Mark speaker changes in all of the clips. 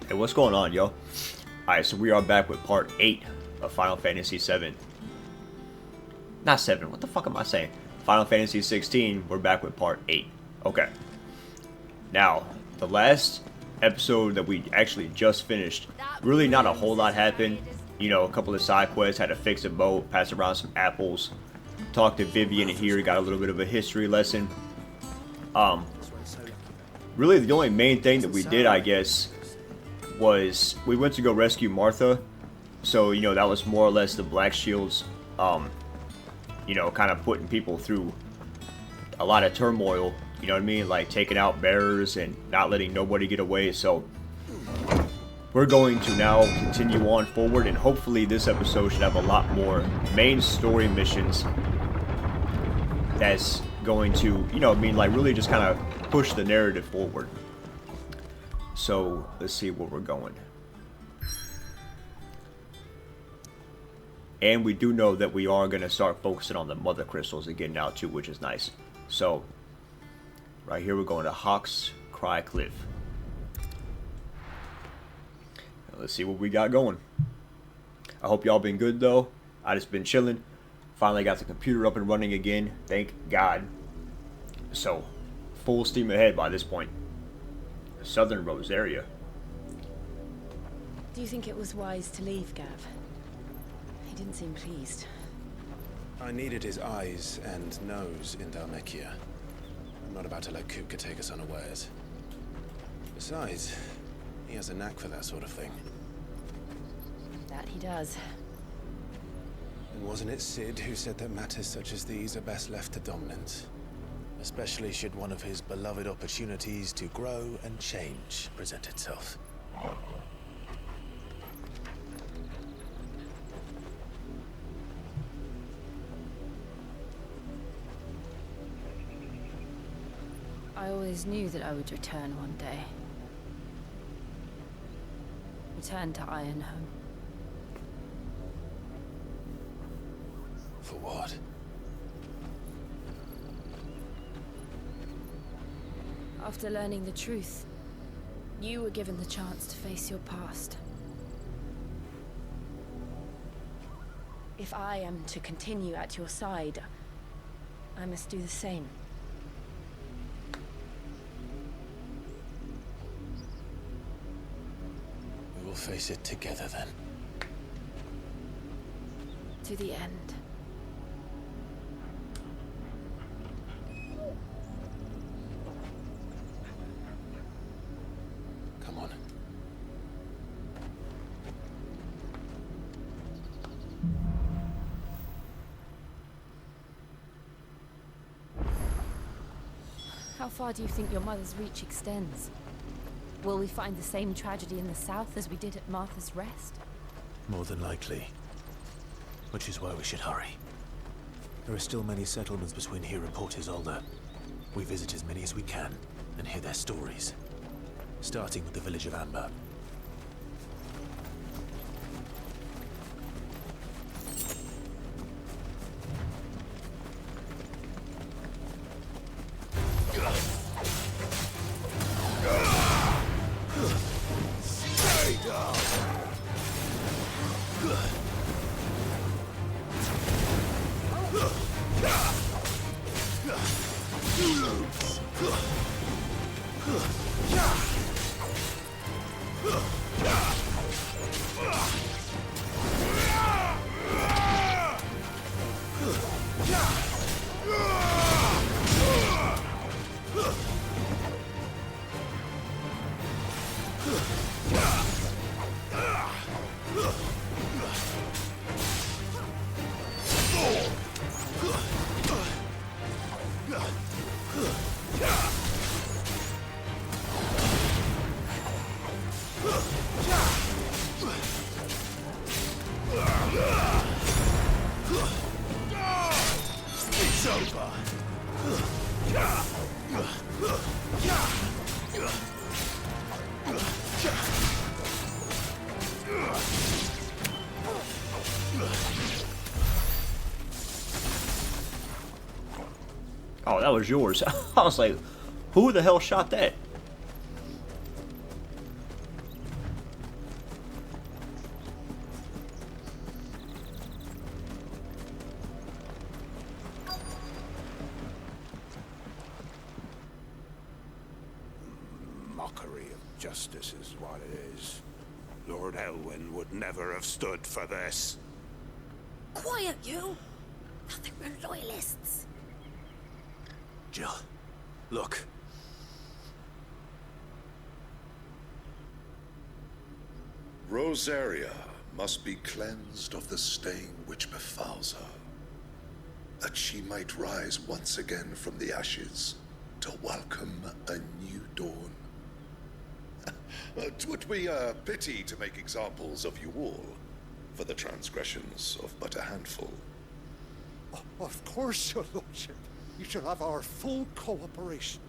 Speaker 1: Hey, what's going on, yo? Alright, so we are back with part 8 of Final Fantasy 7. Not 7, what the fuck am I saying? Final Fantasy 16, we're back with part 8. Okay. Now, the last episode that we actually just finished, really not a whole lot happened. You know, a couple of side quests, had to fix a boat, pass around some apples, talk to Vivian here, got a little bit of a history lesson. Really the only main thing that we did, I guess, was we went to go rescue Martha. So, you know, that was more or less the Black Shields, you know, kind of putting people through a lot of turmoil, you know what I mean? Like taking out bearers and not letting nobody get away. So we're going to now continue on forward, and hopefully this episode should have a lot more main story missions that's going to, you know, I mean, like really just kind of push the narrative forward. So let's see where we're going. And we do know that we are going to start focusing on the mother crystals again now too, which is nice. So right here we're going to Hawk's Cry Cliff. Let's see what we got going. I hope y'all been good though. I just been chilling. Finally got the computer up and running again. Thank God. So full steam ahead by this point. Southern Rosaria.
Speaker 2: Do you think it was wise to leave, Gav? He didn't seem pleased.
Speaker 3: I needed his eyes and nose in Dhalmekia. I'm not about to let Kupka take us unawares. Besides, he has a knack for that sort of thing.
Speaker 2: That he does.
Speaker 3: And wasn't it Sid who said that matters such as these are best left to dominance? Especially should one of his beloved opportunities to grow and change present itself.
Speaker 2: I always knew that I would return one day. Return to Ironhome.
Speaker 3: For what?
Speaker 2: After learning the truth, you were given the chance to face your past. If I am to continue at your side, I must do the same.
Speaker 3: We will face it together then.
Speaker 2: To the end.
Speaker 3: Come on.
Speaker 2: How far do you think your mother's reach extends? Will we find the same tragedy in the south as we did at Martha's Rest?
Speaker 3: More than likely. Which is why we should hurry. There are still many settlements between here and Port Isolde. We visit as many as we can and hear their stories. Starting with the village of Amber.
Speaker 1: Oh, that was yours. I was like, who the hell shot that?
Speaker 4: Justice is what it is. Lord Elwyn would never have stood for this.
Speaker 5: Quiet, you! Nothing, we're loyalists.
Speaker 3: Jill, look.
Speaker 6: Rosaria must be cleansed of the stain which befouls her, that she might rise once again from the ashes to welcome a new dawn. 'Twould be a pity to make examples of you all, for the transgressions of but a handful.
Speaker 7: Of course, your lordship. You shall have our full cooperation.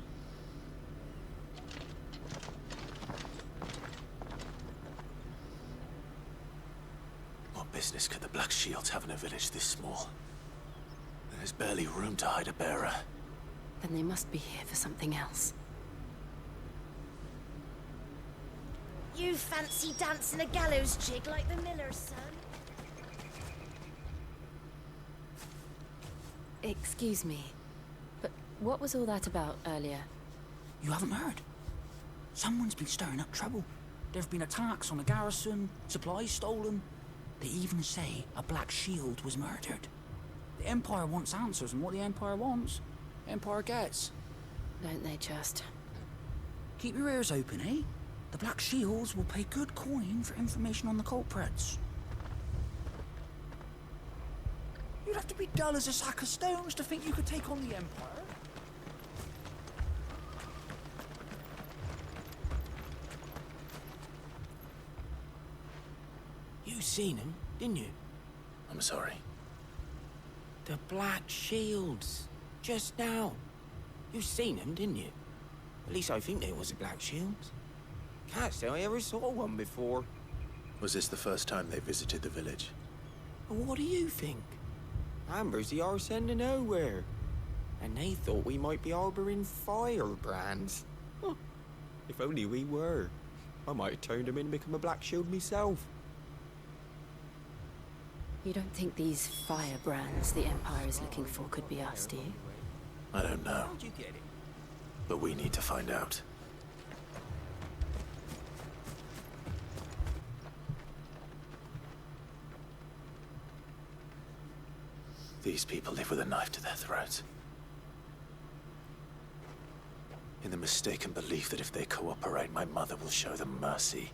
Speaker 3: What business could the Black Shields have in a village this small? There's barely room to hide a bearer.
Speaker 2: Then they must be here for something else.
Speaker 5: You fancy dancing a gallows jig like the miller's son?
Speaker 2: Excuse me, but what was all that about earlier?
Speaker 8: You haven't heard? Someone's been stirring up trouble. There have been attacks on the garrison, supplies stolen. They even say a Black Shield was murdered. The Empire wants answers, and what the Empire wants, Empire gets.
Speaker 2: Don't they just?
Speaker 8: Keep your ears open, eh? The Black Shields will pay good coin for information on the culprits. You'd have to be dull as a sack of stones to think you could take on the Empire. You seen him, didn't you?
Speaker 3: I'm sorry.
Speaker 8: The Black Shields. Just now. You seen them, didn't you? At least I think they was the Black Shields. Can't say I ever saw one before.
Speaker 3: Was this the first time they visited the village?
Speaker 8: What do you think? Amber's the arse end of nowhere. And they thought we might be harboring firebrands. Huh. If only we were. I might have turned them in and become a Black Shield myself.
Speaker 2: You don't think these firebrands the Empire is looking for could be us, do you?
Speaker 3: I don't know,
Speaker 8: How'd you get it?
Speaker 3: but we need to find out. These people live with a knife to their throats. In the mistaken belief that if they cooperate, my mother will show them mercy.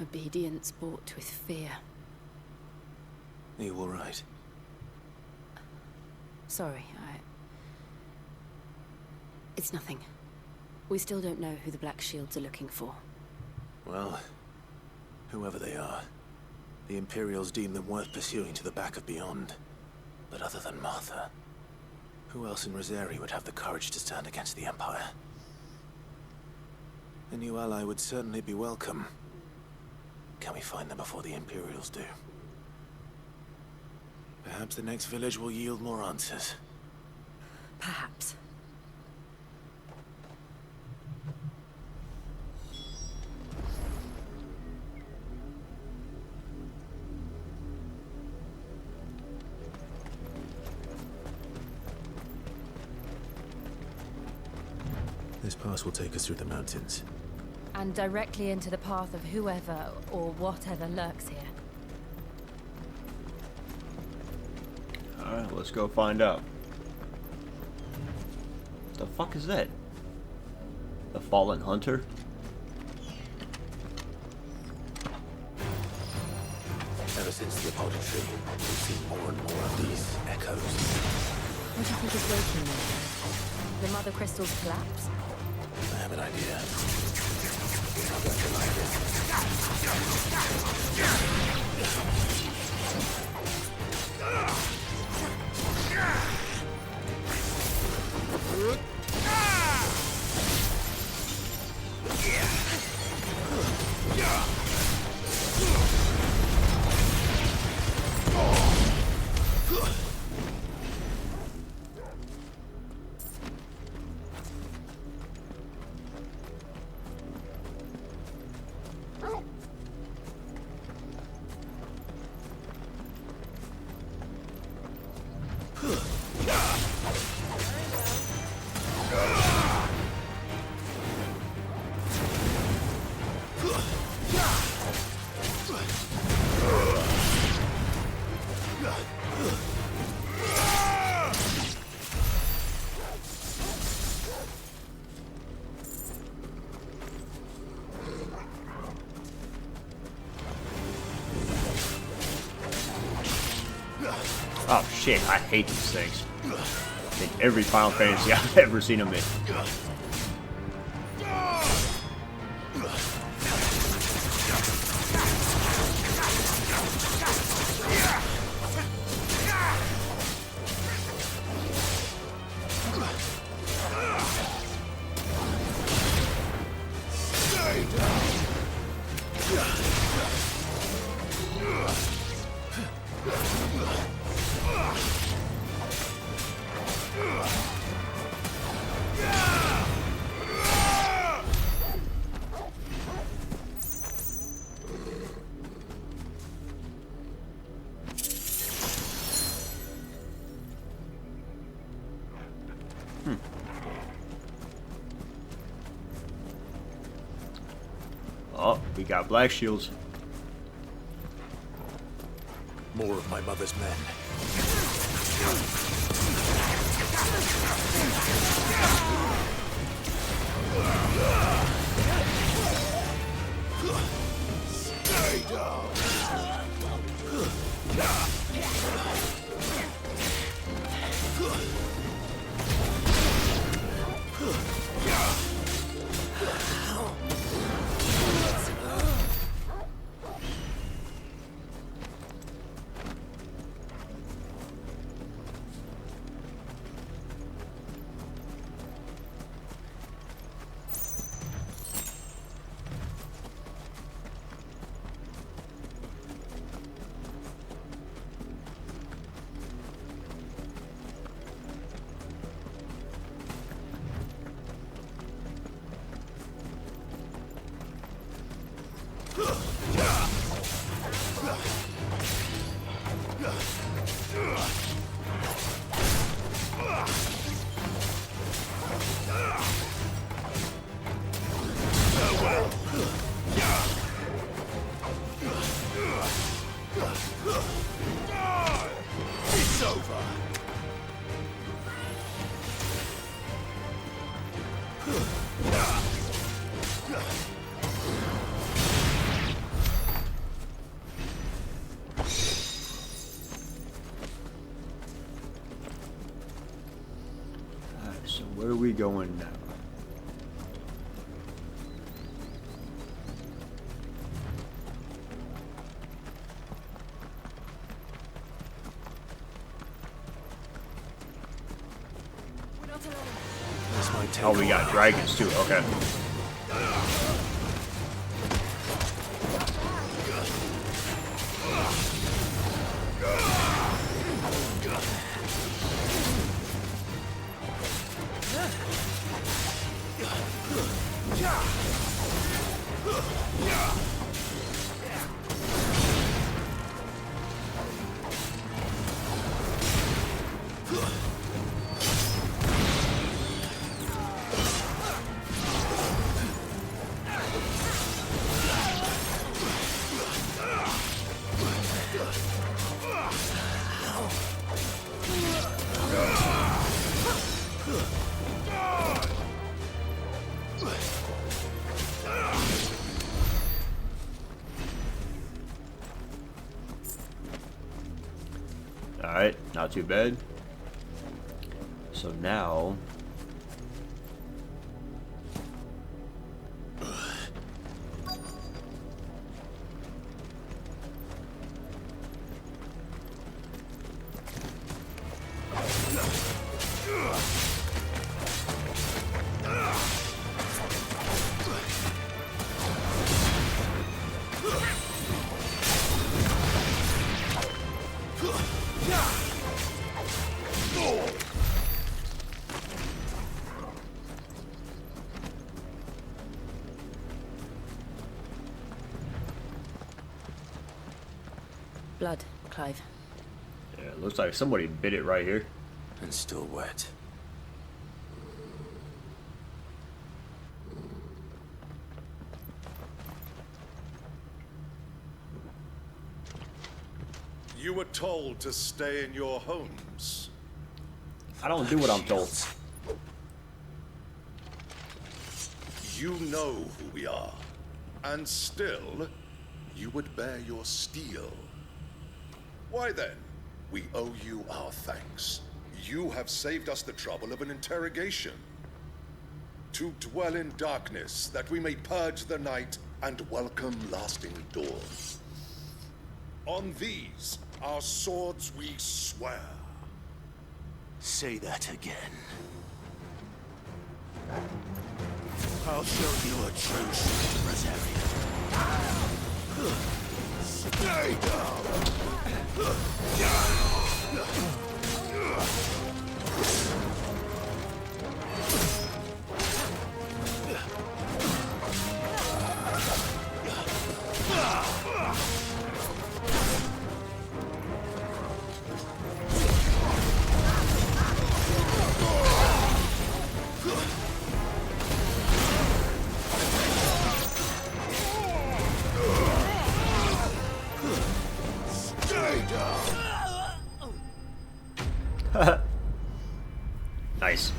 Speaker 2: Obedience bought with fear.
Speaker 3: Are you all right?
Speaker 2: Sorry, It's nothing. We still don't know who the Black Shields are looking for.
Speaker 3: Well, whoever they are, the Imperials deem them worth pursuing to the back of beyond. But other than Martha, who else in Rosaria would have the courage to stand against the Empire? A new ally would certainly be welcome. Can we find them before the Imperials do? Perhaps the next village will yield more answers.
Speaker 2: Perhaps.
Speaker 3: This pass will take us through the mountains.
Speaker 2: And directly into the path of whoever or whatever lurks here.
Speaker 1: Alright, let's go find out. What the fuck is that? The Fallen Hunter?
Speaker 3: Ever since the apology, we've seen more and more of these echoes.
Speaker 2: What do you think is waking them? The Mother Crystal's collapse?
Speaker 3: I have an idea. You're not going to like it.
Speaker 1: shit, I hate these things. In every Final Fantasy I've ever seen them in. Oh, we got black shields.
Speaker 3: More of my mother's men. Stay down. It's over.
Speaker 1: Alright, so where are we going now?
Speaker 3: This might take
Speaker 1: Oh, we
Speaker 3: a
Speaker 1: got
Speaker 3: while.
Speaker 1: dragons too, okay. Alright, not too bad. So now...
Speaker 2: Blood, Clive.
Speaker 1: Yeah, it looks like somebody bit it right here.
Speaker 3: And still wet.
Speaker 6: You were told to stay in your homes.
Speaker 1: I don't do what I'm told.
Speaker 6: You know who we are. And still, you would bear your steel. Why then? We owe you our thanks. You have saved us the trouble of an interrogation. To dwell in darkness, that we may purge the night and welcome lasting dawn. On these, our swords we swear.
Speaker 3: Say that again. I'll show you a true Rosarian. Stay
Speaker 1: Nice.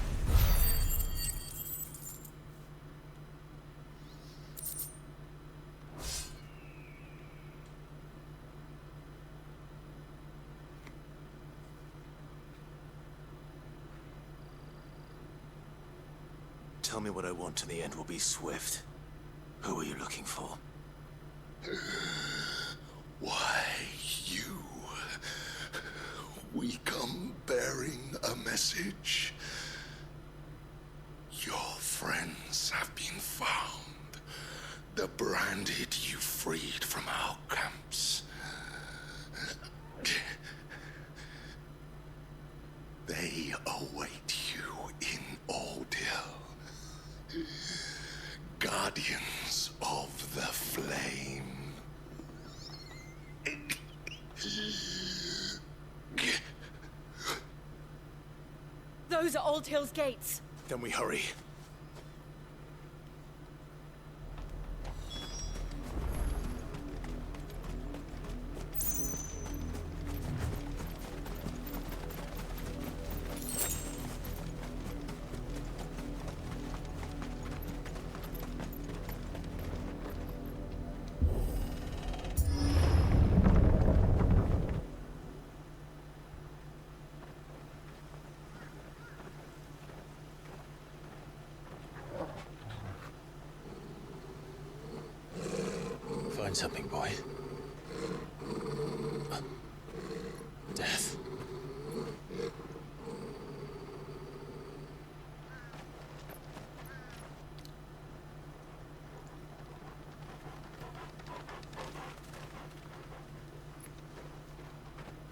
Speaker 3: Tell me what I want and the end will be swift. Who are you looking for?
Speaker 6: Why, you. We come bearing a message. Your friends have been found. The branded you freed from our camps. They await you in Ordeal. Guardians of the Flame.
Speaker 5: Those are Old Hill's gates.
Speaker 3: Then we hurry. Find something, boy. Death.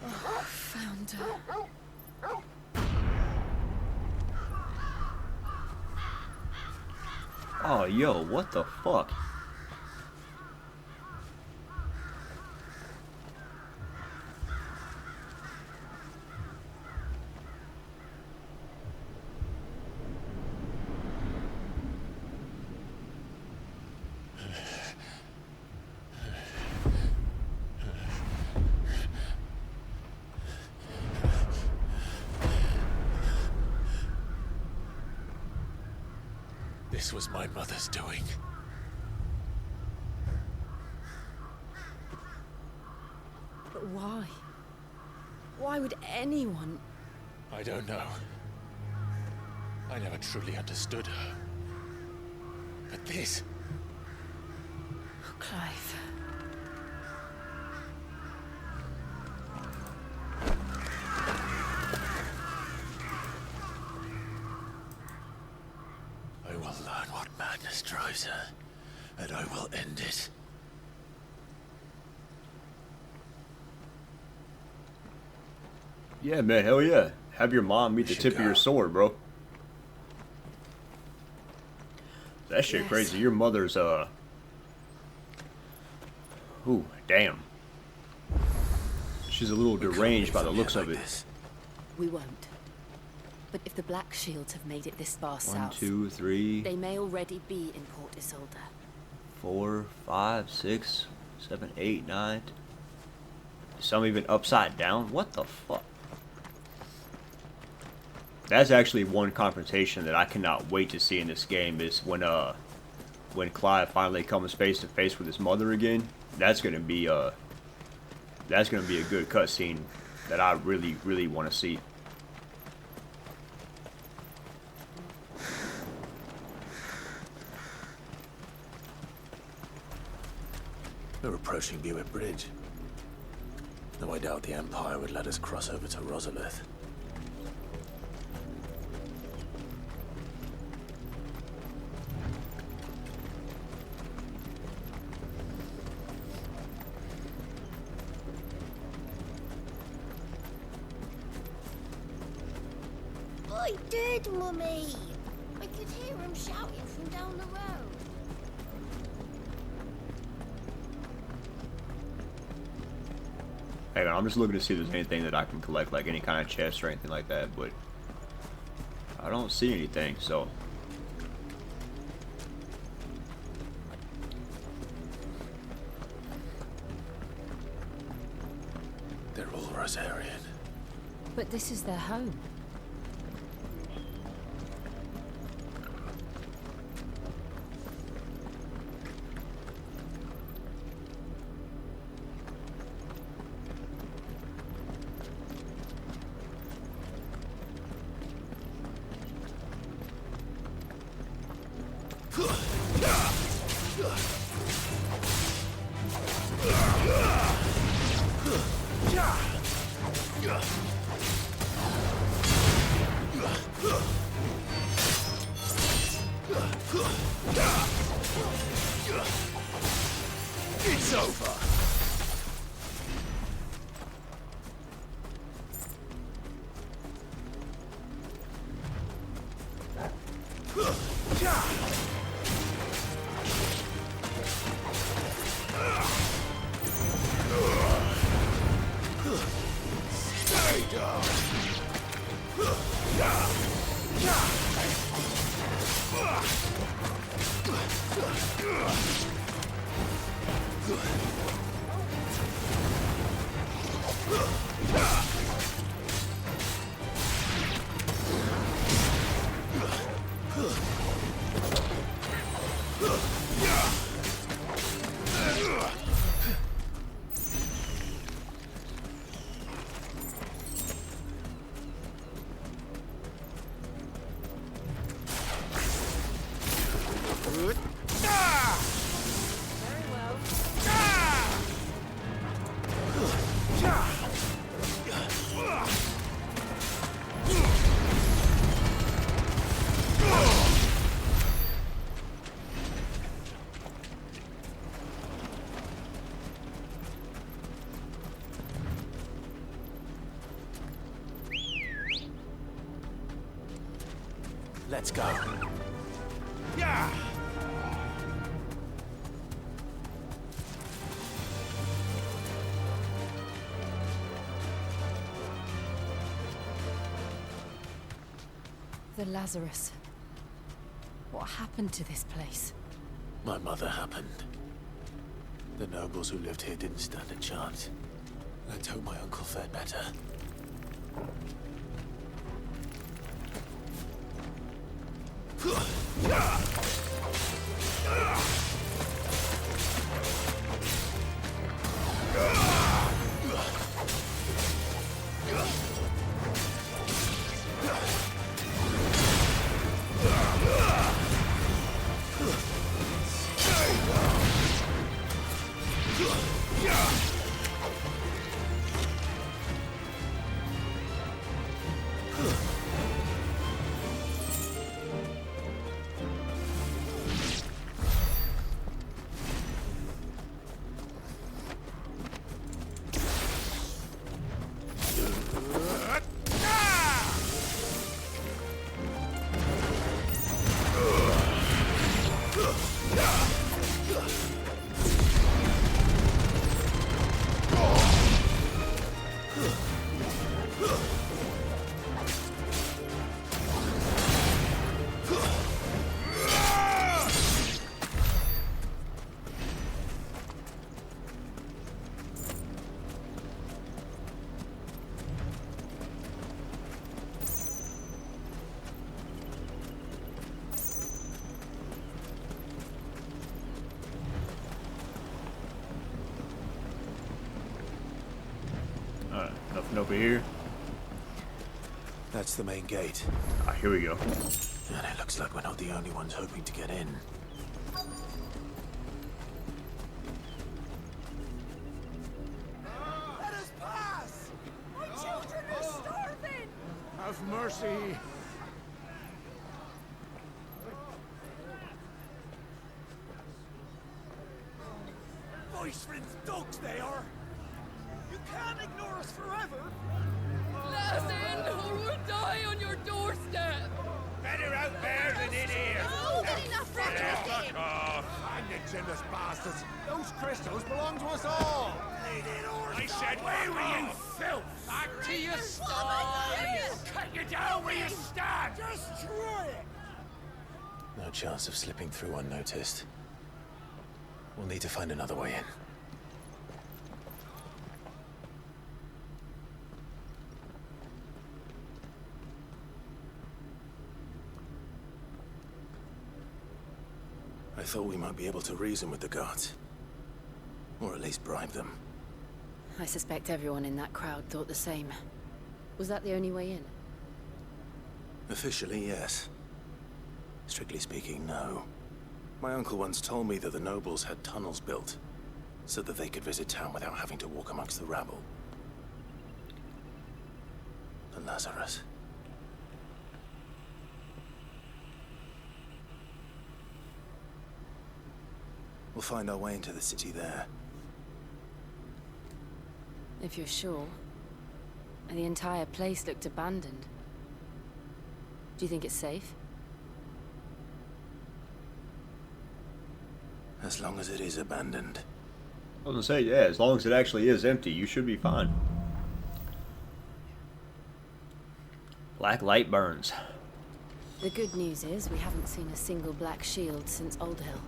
Speaker 2: Found her.
Speaker 1: Oh, yo, what the fuck?
Speaker 3: This was my mother's doing.
Speaker 2: But why? Why would anyone...
Speaker 3: I don't know. I never truly understood her. But this...
Speaker 2: Clive.
Speaker 3: I will learn what madness drives her, and I will end it.
Speaker 1: Yeah, man, hell yeah. Have your mom meet the
Speaker 3: should
Speaker 1: tip of your
Speaker 3: go.
Speaker 1: sword, bro. That shit
Speaker 2: Yes.
Speaker 1: crazy. Your mother's, Ooh, damn. She's a little
Speaker 3: We can't
Speaker 1: deranged
Speaker 3: leave
Speaker 1: by the
Speaker 3: them
Speaker 1: looks
Speaker 3: here
Speaker 1: of
Speaker 3: like
Speaker 1: it.
Speaker 3: this.
Speaker 2: We won't. But if the Black Shields have made it this far
Speaker 1: 1,
Speaker 2: south,
Speaker 1: 2, 3,
Speaker 2: they may already be in Port Isolde.
Speaker 1: 4, 5, 6, 7, 8, 9. Some even upside down. What the fuck? That's actually one confrontation that I cannot wait to see in this game. Is when Clive finally comes face to face with his mother again. That's gonna be a good cutscene that I really, really want to see.
Speaker 3: We're approaching Buick Bridge. Though I doubt the Empire would let us cross over to Rosalith.
Speaker 5: I did, Mummy. I could hear him shouting from down the road.
Speaker 1: Hang on, I'm just looking to see if there's anything that I can collect, like any kind of chest or anything like that, but I don't see anything, so.
Speaker 3: They're all Rosarian.
Speaker 2: But this is their home.
Speaker 3: It's over! Stay down! Let's go. Yeah!
Speaker 2: The Lazarus. What happened to this place?
Speaker 3: My mother happened. The nobles who lived here didn't stand a chance. Let's hope my uncle fared better.
Speaker 1: Nothing over here.
Speaker 3: That's the main gate.
Speaker 1: Ah, here we go.
Speaker 3: And it looks like we're not the only ones hoping to get in.
Speaker 7: Let us pass! My children are starving! Have mercy! Voice-friends dogs they are! You can't ignore us forever!
Speaker 9: Let us in, or we'll die on your doorstep!
Speaker 4: Better out there than in here.
Speaker 5: Oh, good enough for
Speaker 4: Fuck off.
Speaker 7: Hang the generous bastards! Those crystals belong to us all!
Speaker 4: I said, where were you, filth?
Speaker 9: Back to your sties!
Speaker 4: Cut you down where you stand.
Speaker 7: Destroy it!
Speaker 3: No chance of slipping through unnoticed. We'll need to find another way in. I thought we might be able to reason with the guards. Or at least bribe them.
Speaker 2: I suspect everyone in that crowd thought the same. Was that the only way in?
Speaker 3: Officially, yes. Strictly speaking, no. My uncle once told me that the nobles had tunnels built, so that they could visit town without having to walk amongst the rabble. The Lazarus. We'll find our way into the city there.
Speaker 2: If you're sure. The entire place looked abandoned. Do you think it's safe?
Speaker 3: As long as it is abandoned.
Speaker 1: I was gonna say, yeah, as long as it actually is empty, you should be fine. Black light burns.
Speaker 2: The good news is we haven't seen a single black shield since Old Hill.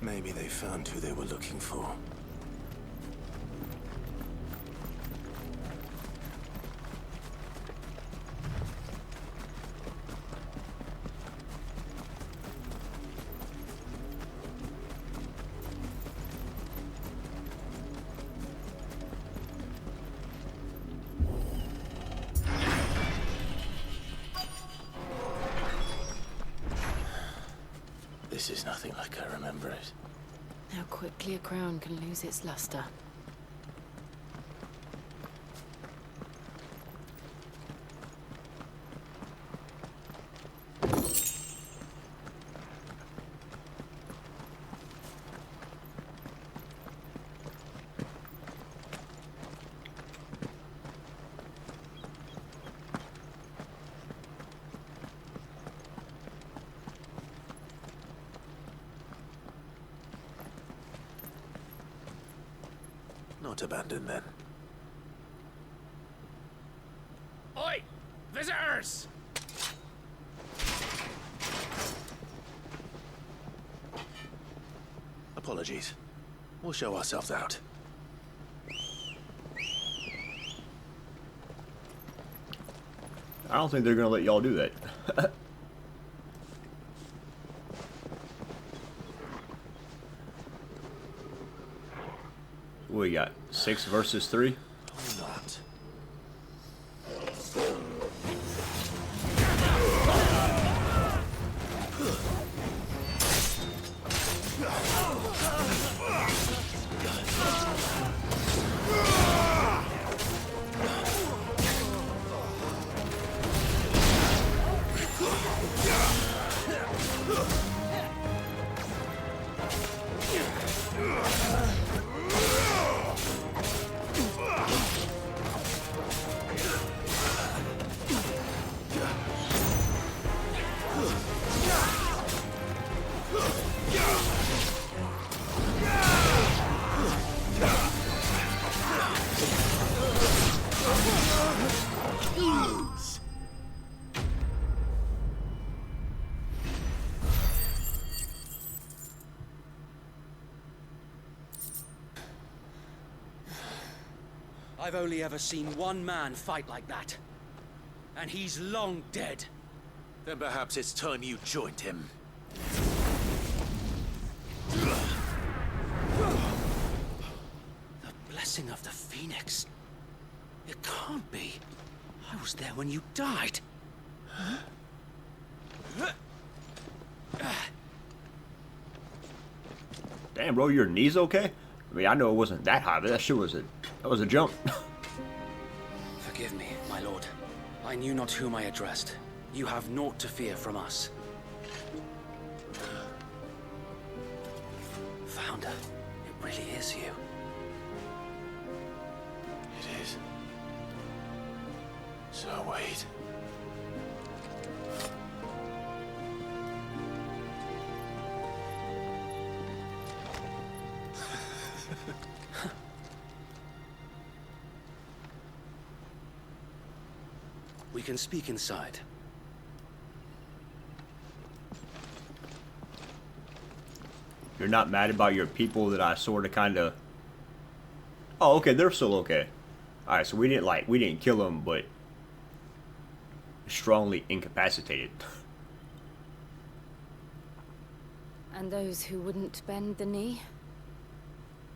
Speaker 3: Maybe they found who they were looking for. This is nothing like I remember it.
Speaker 2: How quickly a crown can lose its luster.
Speaker 3: Not abandoned then.
Speaker 4: Oi! Visitors!
Speaker 3: Apologies. We'll show ourselves out.
Speaker 1: I don't think they're gonna let y'all do that. What we got? 6 versus 3?
Speaker 3: Or not.
Speaker 8: I've only ever seen one man fight like that. And he's long dead.
Speaker 3: Then perhaps it's time you joined him.
Speaker 8: The blessing of the Phoenix. It can't be. I was there when you died.
Speaker 1: Damn, bro, your knees okay? I mean, I know it wasn't that high, but that shit was a jump.
Speaker 8: Forgive me, my lord. I knew not whom I addressed. You have naught to fear from us. Founder, it really is you.
Speaker 3: It is. So wait.
Speaker 8: We can speak inside.
Speaker 1: You're not mad about your people that I sort of kind of... Oh, okay, they're still okay. Alright, so we didn't kill them, but strongly incapacitated.
Speaker 2: And those who wouldn't bend the knee?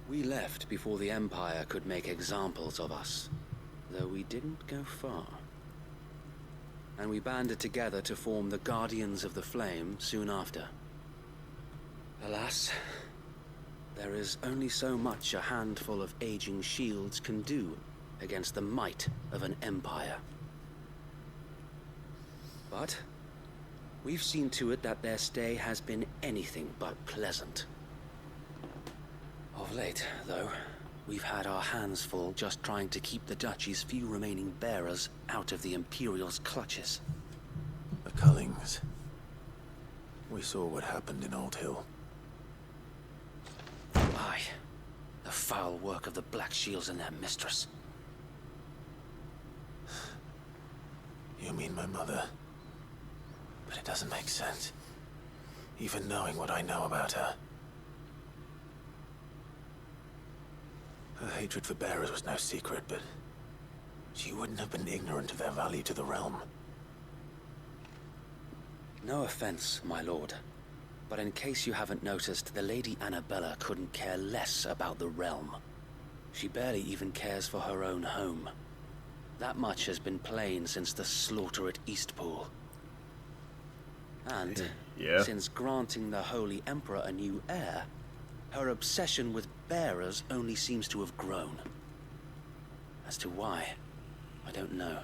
Speaker 8: We left before the Empire could make examples of us, though we didn't go far. And we banded together to form the Guardians of the Flame soon after. Alas, there is only so much a handful of aging shields can do against the might of an empire. But we've seen to it that their stay has been anything but pleasant. Of late, though, we've had our hands full just trying to keep the Duchy's few remaining bearers out of the Imperial's clutches.
Speaker 3: The Cullings. We saw what happened in Old Hill.
Speaker 8: Aye. The foul work of the Black Shields and their mistress.
Speaker 3: You mean my mother? But it doesn't make sense. Even knowing what I know about her. Her hatred for bearers was no secret, but she wouldn't have been ignorant of their value to the realm.
Speaker 8: No offense, my lord. But in case you haven't noticed, the Lady Annabella couldn't care less about the realm. She barely even cares for her own home. That much has been plain since the slaughter at Eastpool. And
Speaker 1: Yeah.
Speaker 8: since granting the Holy Emperor a new heir, her obsession with bearers only seems to have grown. As to why, I don't know.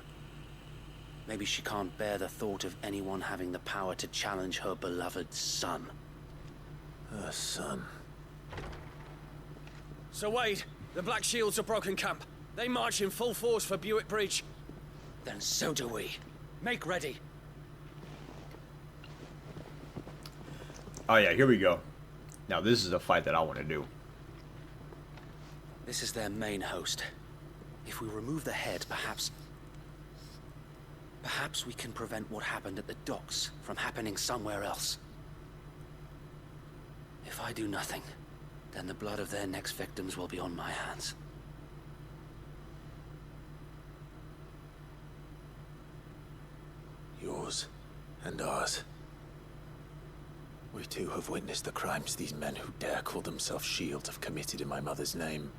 Speaker 8: Maybe she can't bear the thought of anyone having the power to challenge her beloved son.
Speaker 3: Her son.
Speaker 10: Sir Wade, the Black Shields have broken camp. They march in full force for Buick Bridge.
Speaker 8: Then so do we. Make ready.
Speaker 1: Oh yeah, here we go. Now this is a fight that I want to do.
Speaker 8: This is their main host. If we remove the head, perhaps we can prevent what happened at the docks from happening somewhere else. If I do nothing, then the blood of their next victims will be on my hands.
Speaker 3: Yours and ours. We too have witnessed the crimes these men who dare call themselves shields have committed in my mother's name.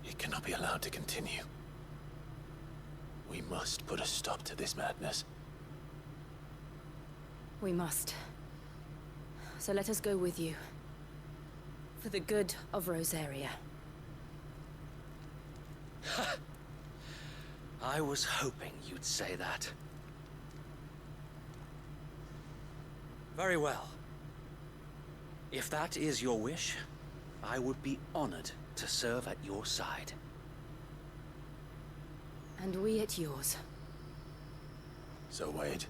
Speaker 3: It cannot be allowed to continue. We must put a stop to this madness.
Speaker 2: We must. So let us go with you. For the good of Rosaria.
Speaker 8: I was hoping you'd say that. Very well. If that is your wish, I would be honored to serve at your side.
Speaker 2: And we at yours.
Speaker 3: So Wade,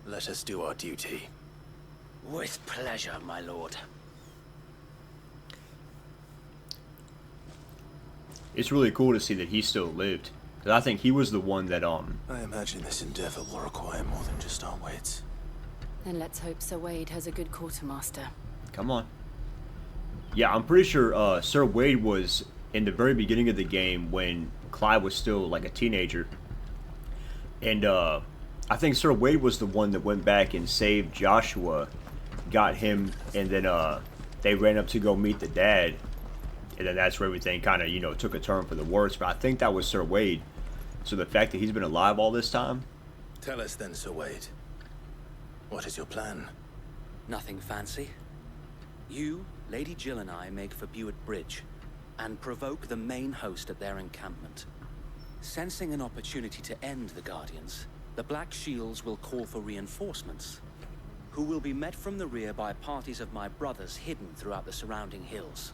Speaker 3: let us do our duty.
Speaker 8: With pleasure, my lord.
Speaker 1: It's really cool to see that he still lived. Because I think he was the one that,
Speaker 3: I imagine this endeavor will require more than just our wits.
Speaker 2: Then let's hope Sir Wade has a good quartermaster.
Speaker 1: Come on. Yeah, I'm pretty sure Sir Wade was in the very beginning of the game when Clive was still like a teenager. And I think Sir Wade was the one that went back and saved Joshua, got him, and then they ran up to go meet the dad. And then that's where everything kind of, you know, took a turn for the worse. But I think that was Sir Wade. So the fact that he's been alive all this time.
Speaker 3: Tell us then, Sir Wade. What is your plan?
Speaker 11: Nothing fancy. You, Lady Jill and I make for Buett Bridge and provoke the main host at their encampment. Sensing an opportunity to end the Guardians, the Black Shields will call for reinforcements, who will be met from the rear by parties of my brothers hidden throughout the surrounding hills.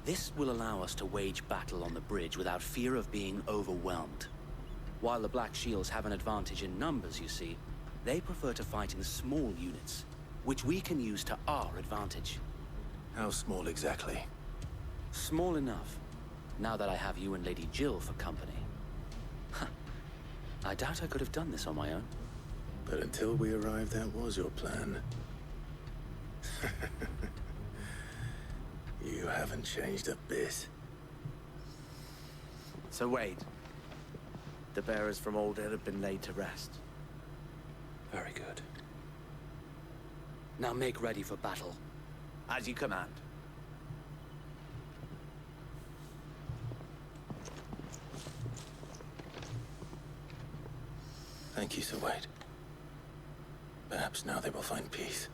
Speaker 11: This will allow us to wage battle on the bridge without fear of being overwhelmed. While the Black Shields have an advantage in numbers, you see, they prefer to fight in small units, which we can use to our advantage.
Speaker 3: How small exactly?
Speaker 11: Small enough, now that I have you and Lady Jill for company. I doubt I could have done this on my own.
Speaker 3: But until we arrived, that was your plan. You haven't changed a bit.
Speaker 12: So Wade, the bearers from Alden have been laid to rest.
Speaker 11: Very good. Now make ready for battle.
Speaker 12: As you command.
Speaker 3: Thank you, Sir Wade. Perhaps now they will find peace.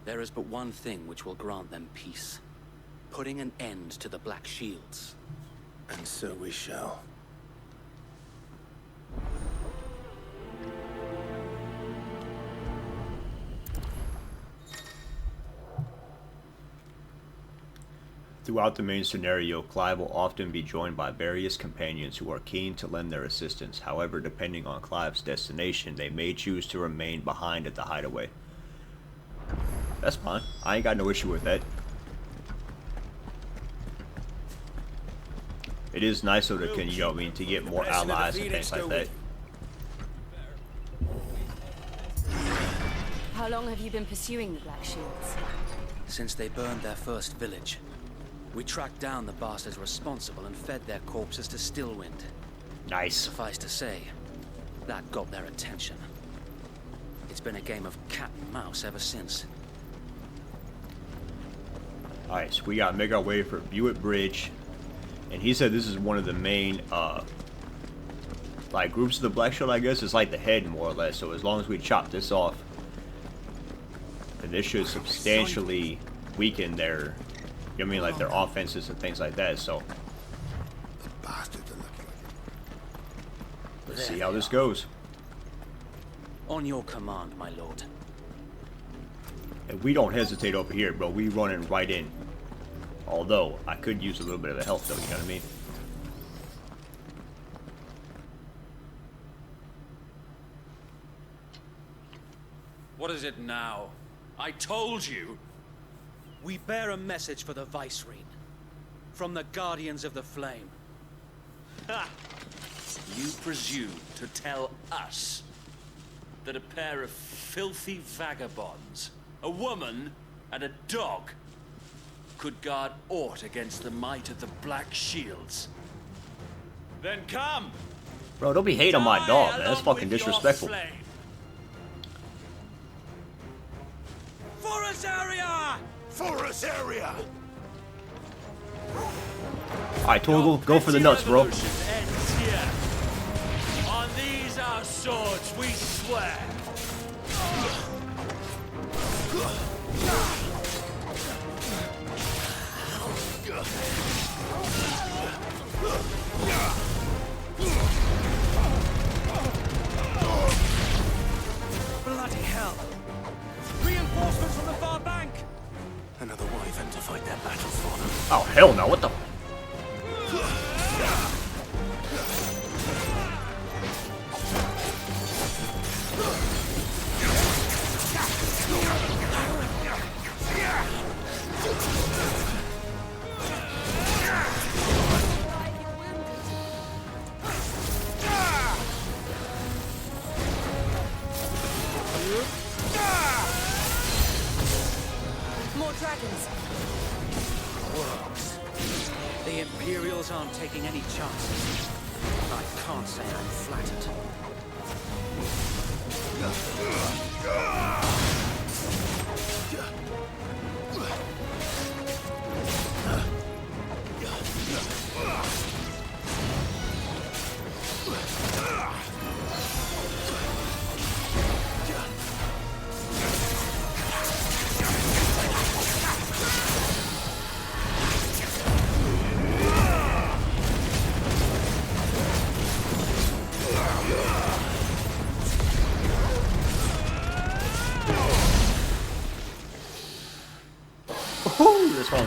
Speaker 11: There is but one thing which will grant them peace. Putting an end to the Black Shields.
Speaker 3: And so we shall.
Speaker 1: Throughout the main scenario, Clive will often be joined by various companions who are keen to lend their assistance. However, depending on Clive's destination, they may choose to remain behind at the hideaway. That's fine. I ain't got no issue with that. It is nice though to, you know, I mean, to get more allies and things like that.
Speaker 2: How long have you been pursuing the Black Shields?
Speaker 11: Since they burned their first village. We tracked down the bastards responsible and fed their corpses to Stillwind.
Speaker 1: Nice.
Speaker 11: Suffice to say, that got their attention. It's been a game of cat and mouse ever since.
Speaker 1: Alright, so we gotta make our way for Buett Bridge. And he said this is one of the main, like, groups of the Black Shield, I guess. It's like the head, more or less. So as long as we chop this off, then this should substantially weaken their... You know what I mean, like their offenses and things like that, so.
Speaker 6: The bastards are looking.
Speaker 1: Let's see how this goes.
Speaker 11: On your command, my lord.
Speaker 1: And we don't hesitate over here, bro. We running right in. Although, I could use a little bit of a help, though, you know what I mean?
Speaker 10: What is it now? I told you!
Speaker 11: We bear a message for the Vicereine. From the Guardians of the Flame.
Speaker 10: Ha! You presume to tell us that a pair of filthy vagabonds, a woman and a dog, could guard aught against the might of the Black Shields? Then come!
Speaker 1: Bro, don't be hating on my dog, man. That's fucking disrespectful.
Speaker 10: Forest area!
Speaker 4: Forest area!
Speaker 1: Alright, Torgal, go for the nuts, bro.
Speaker 10: Ends here. On these our swords we swear.
Speaker 11: Bloody hell! Reinforcements from the far bank!
Speaker 3: Another wyvern to fight their battles for them.
Speaker 1: Oh, hell no, what the...
Speaker 2: More dragons.
Speaker 11: Worms. The Imperials aren't taking any chances. I can't say I'm flattered.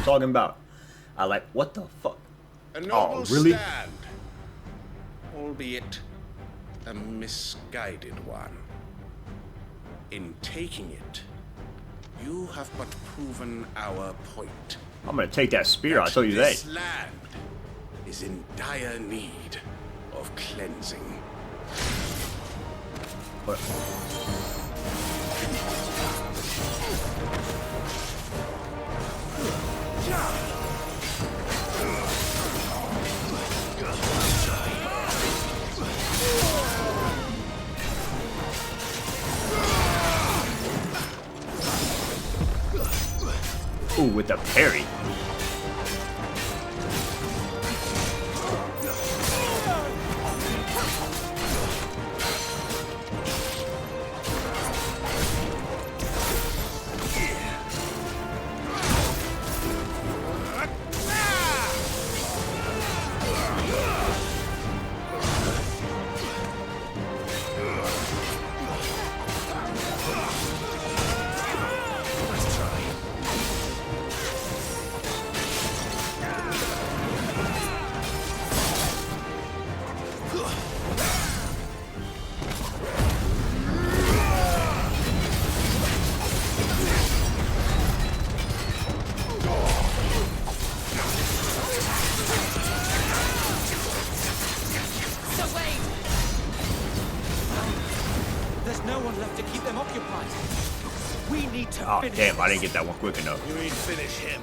Speaker 1: talking about. I like, what the fuck?
Speaker 13: A noble
Speaker 1: really?
Speaker 13: stand, albeit a misguided one. In taking it, you have but proven our point.
Speaker 1: I'm gonna take that spear, I'll tell you that.
Speaker 13: This land is in dire need of cleansing.
Speaker 1: What? Ooh, with the parry. Oh, damn, I didn't get that one quick enough.
Speaker 3: You ain't finish him.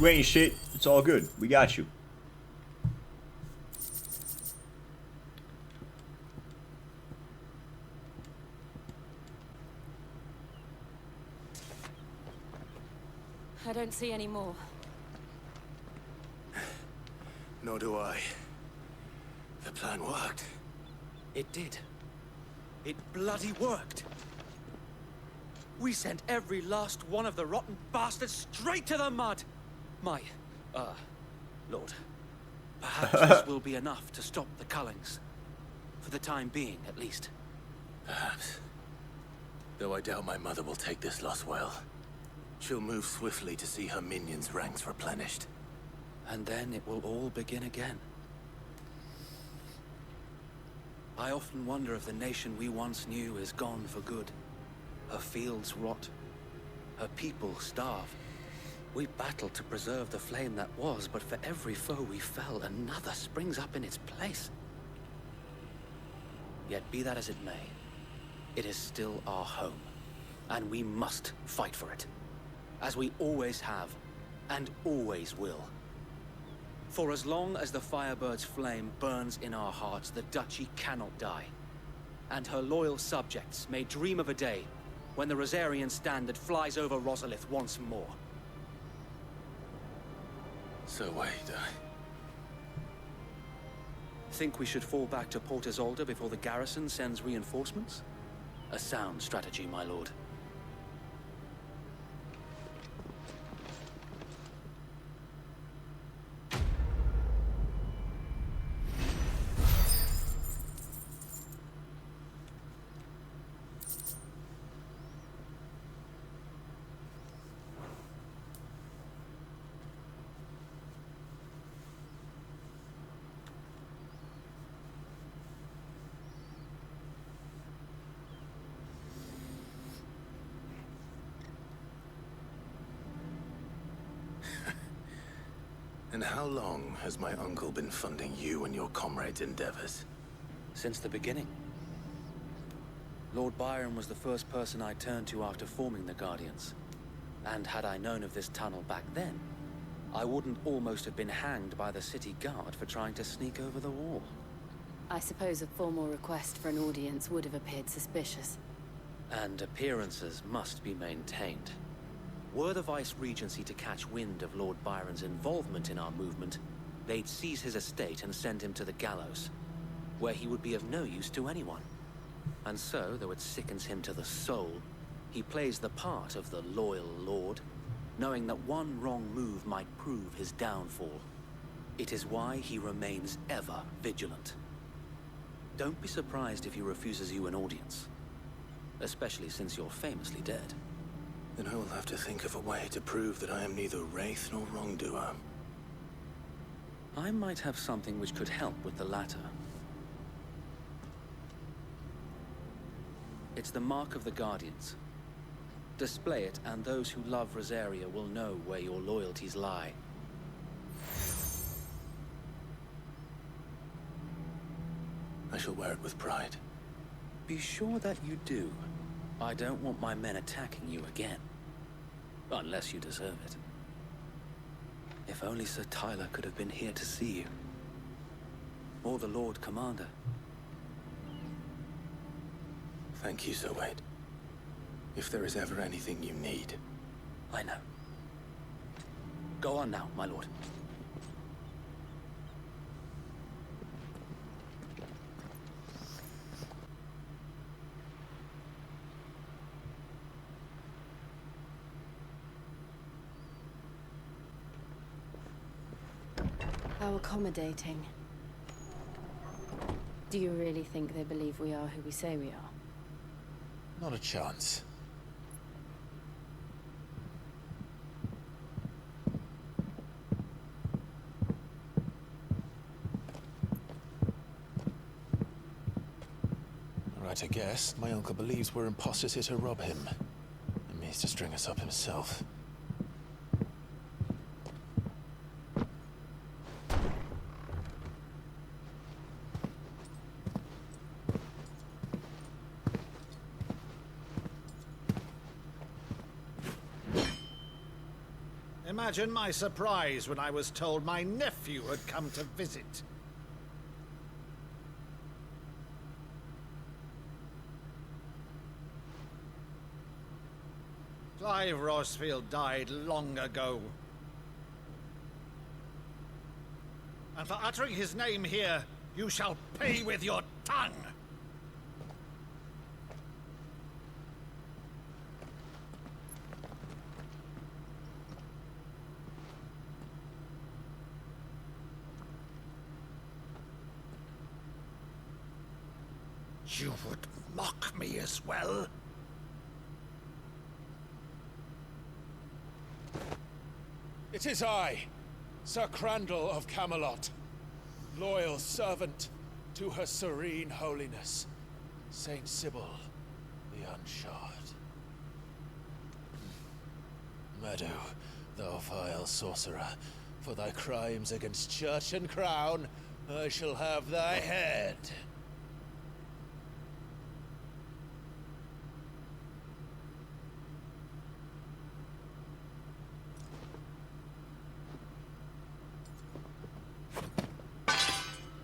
Speaker 1: You ain't shit. It's all good. We got you.
Speaker 2: I don't see any more.
Speaker 3: Nor do I. The plan worked.
Speaker 11: It did. It bloody worked. We sent every last one of the rotten bastards straight to the mud. My, Lord. Perhaps this will be enough to stop the Cullings. For the time being, at least.
Speaker 3: Perhaps. Though I doubt my mother will take this loss well. She'll move swiftly to see her minions' ranks replenished.
Speaker 11: And then it will all begin again. I often wonder if the nation we once knew is gone for good. Her fields rot. Her people starve. We battled to preserve the flame that was, but for every foe we fell, another springs up in its place. Yet be that as it may, it is still our home, and we must fight for it, as we always have, and always will. For as long as the Firebird's flame burns in our hearts, the Duchy cannot die, and her loyal subjects may dream of a day when the Rosarian standard flies over Rosalith once more.
Speaker 3: So wait,
Speaker 11: Think we should fall back to Port Isolde before the garrison sends reinforcements? A sound strategy, my lord.
Speaker 3: And how long has my uncle been funding you and your comrades' endeavors?
Speaker 11: Since the beginning. Lord Byron was the first person I turned to after forming the Guardians. And had I known of this tunnel back then, I wouldn't almost have been hanged by the city guard for trying to sneak over the wall.
Speaker 2: I suppose a formal request for an audience would have appeared suspicious.
Speaker 11: And appearances must be maintained. Were the Vice-Regency to catch wind of Lord Byron's involvement in our movement, they'd seize his estate and send him to the gallows, where he would be of no use to anyone. And so, though it sickens him to the soul, he plays the part of the loyal lord, knowing that one wrong move might prove his downfall. It is why he remains ever vigilant. Don't be surprised if he refuses you an audience, especially since you're famously dead.
Speaker 3: Then I will have to think of a way to prove that I am neither wraith nor wrongdoer.
Speaker 11: I might have something which could help with the latter. It's the mark of the Guardians. Display it, and those who love Rosaria will know where your loyalties lie.
Speaker 3: I shall wear it with pride.
Speaker 11: Be sure that you do. I don't want my men attacking you again. Unless you deserve it. If only Sir Tyler could have been here to see you. Or the Lord Commander.
Speaker 3: Thank you, Sir Wade. If there is ever anything you need.
Speaker 11: I know. Go on now, my lord.
Speaker 2: How accommodating. Do you really think they believe we are who we say we are?
Speaker 3: Not a chance. Right, I guess. My uncle believes we're imposters here to rob him. And means to string us up himself.
Speaker 7: Imagine my surprise when I was told my nephew had come to visit. Clive Rosfield died long ago. And for uttering his name here, you shall pay with your tongue! You would mock me as well?
Speaker 13: It is I, Sir Crandall of Camelot, loyal servant to Her Serene Holiness, Saint Sybil the Unshod. Meadow, thou vile sorcerer, for thy crimes against church and crown, I shall have thy head.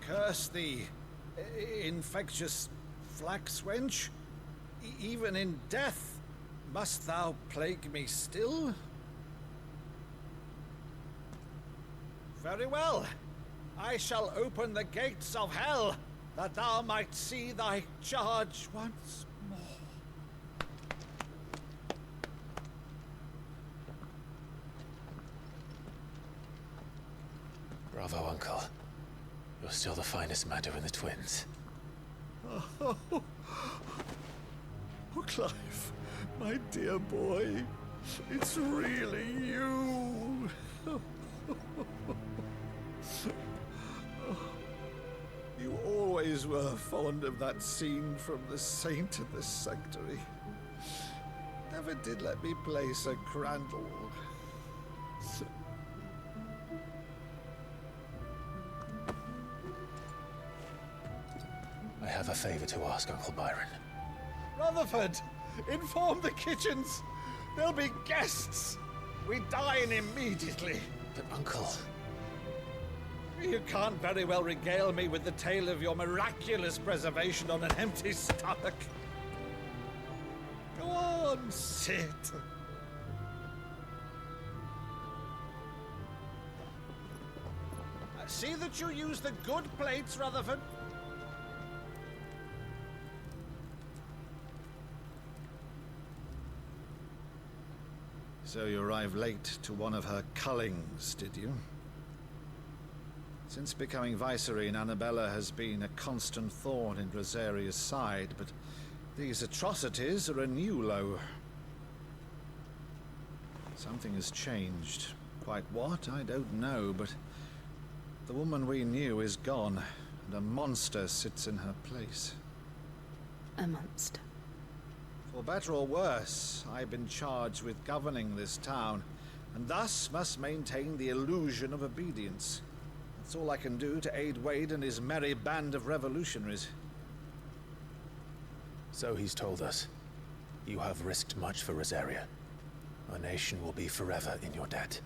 Speaker 7: Curse thee, infectious flax wench. Even in death, must thou plague me still? Very well. I shall open the gates of hell, that thou might see thy charge once more.
Speaker 3: Bravo, Uncle. You're still the finest Meadow in the twins.
Speaker 7: Oh, Clive, my dear boy, it's really you. You always were fond of that scene from The Saint and the Sanctuary. Never did let me play Sir Crandall.
Speaker 3: have a favor to ask, Uncle Byron.
Speaker 7: Rutherford, inform the kitchens. There'll be guests. We dine immediately.
Speaker 3: But, Uncle...
Speaker 7: You can't very well regale me with the tale of your miraculous preservation on an empty stomach. Go on, sit. See that you use the good plates, Rutherford. So you arrived late to one of her cullings, did you? Since becoming Vicereine, Annabella has been a constant thorn in Rosaria's side, but these atrocities are a new low. Something has changed. Quite what, I don't know, but the woman we knew is gone, and a monster sits in her place.
Speaker 2: A monster.
Speaker 7: For better or worse, I've been charged with governing this town, and thus must maintain the illusion of obedience. That's all I can do to aid Wade and his merry band of revolutionaries.
Speaker 3: So he's told us. You have risked much for Rosaria. Our nation will be forever in your debt.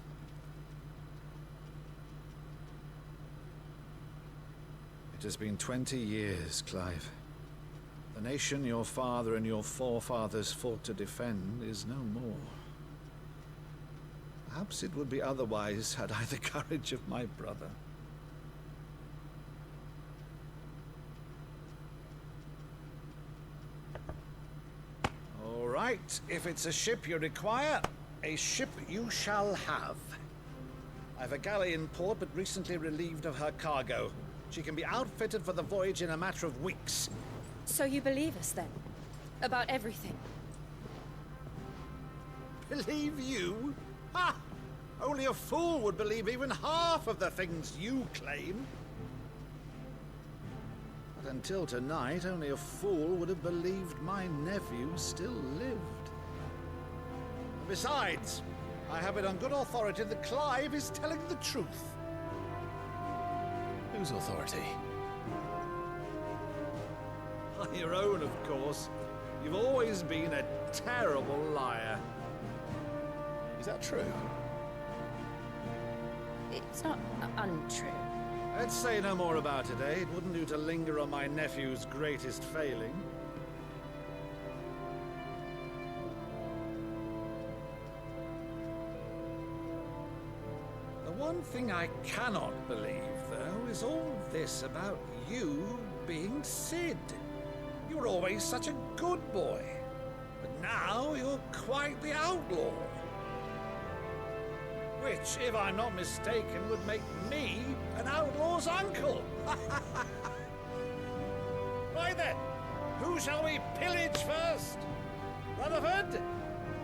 Speaker 7: It has been 20 years, Clive. The nation your father and your forefathers fought to defend is no more. Perhaps it would be otherwise had I the courage of my brother. All right, if it's a ship you require, a ship you shall have. I've a galley in port, but recently relieved of her cargo. She can be outfitted for the voyage in a matter of weeks.
Speaker 2: So you believe us then? About everything?
Speaker 7: Believe you? Ha! Only a fool would believe even half of the things you claim. But until tonight, only a fool would have believed my nephew still lived. Besides, I have it on good authority that Clive is telling the truth.
Speaker 3: Whose authority?
Speaker 7: On your own, of course. You've always been a terrible liar.
Speaker 3: Is that true?
Speaker 2: It's not untrue.
Speaker 7: Let's say no more about it, eh? It wouldn't do to linger on my nephew's greatest failing. The one thing I cannot believe, though, is all this about you being Sid. You were always such a good boy, but now you're quite the outlaw. Which, if I'm not mistaken, would make me an outlaw's uncle. Right then, who shall we pillage first? Rutherford,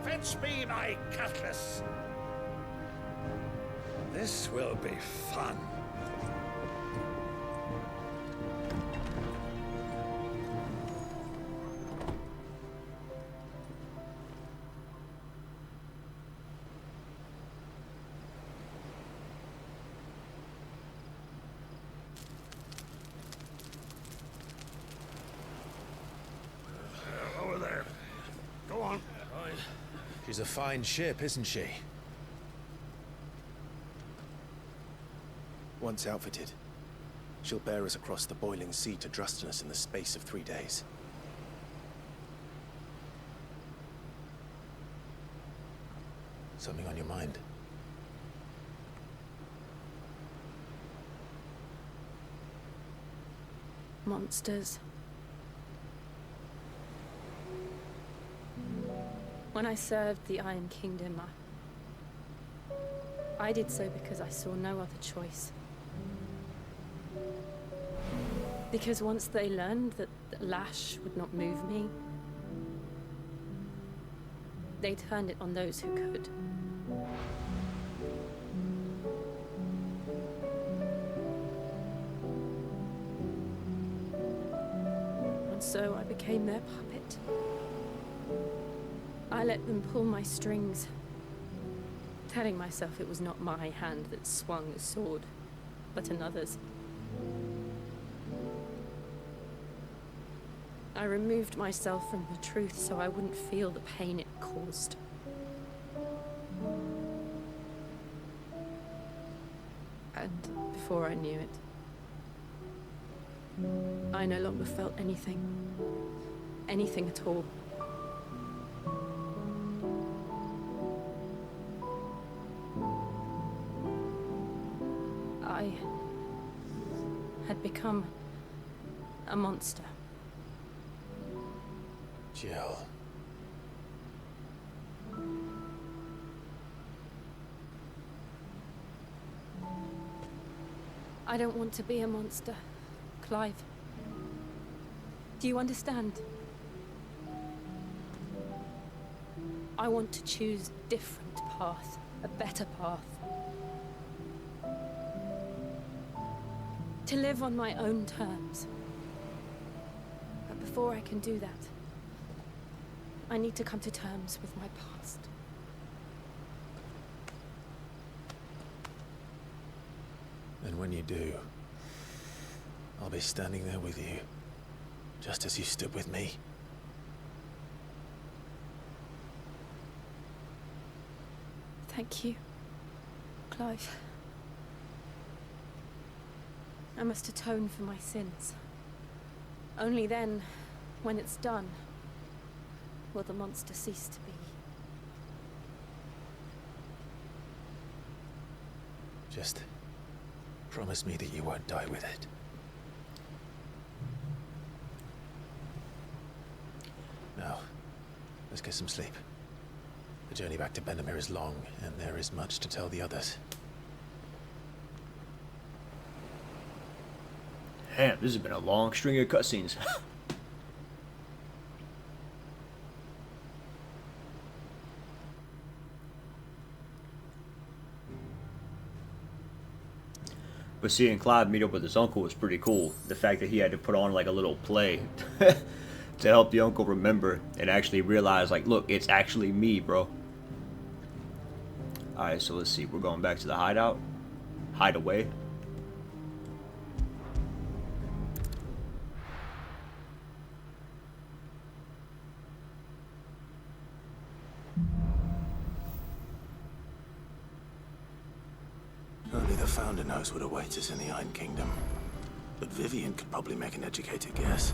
Speaker 7: fetch me my cutlass. This will be fun. Over there. Go on.
Speaker 3: She's a fine ship, isn't she?
Speaker 14: Once outfitted, she'll bear us across the boiling sea to Drustinus in the space of 3 days.
Speaker 3: Something on your mind?
Speaker 2: Monsters. When I served the Iron Kingdom, I did so because I saw no other choice. Because once they learned that the lash would not move me, they turned it on those who could. And so I became their puppet. I let them pull my strings, telling myself it was not my hand that swung the sword, but another's. I removed myself from the truth so I wouldn't feel the pain it caused. And before I knew it, I no longer felt anything. Anything at all. I had become a monster.
Speaker 3: Jill.
Speaker 2: I don't want to be a monster, Clive. Do you understand? I want to choose a different path, a better path. To live on my own terms. But before I can do that, I need to come to terms with my past.
Speaker 3: And when you do, I'll be standing there with you, just as you stood with me.
Speaker 2: Thank you, Clive. I must atone for my sins. Only then, when it's done, will the monster cease to be.
Speaker 3: Just promise me that you won't die with it. Now, let's get some sleep. The journey back to Benamir is long, and there is much to tell the others.
Speaker 1: Damn, this has been a long string of cutscenes. But seeing Clive meet up with his uncle was pretty cool. The fact that he had to put on like a little play to help the uncle remember and actually realize, like, look, it's actually me, bro. Alright, so let's see. We're going back to the hideout. Hideaway.
Speaker 3: Only the Founder knows what awaits us in the Iron Kingdom. But Vivian could probably make an educated guess.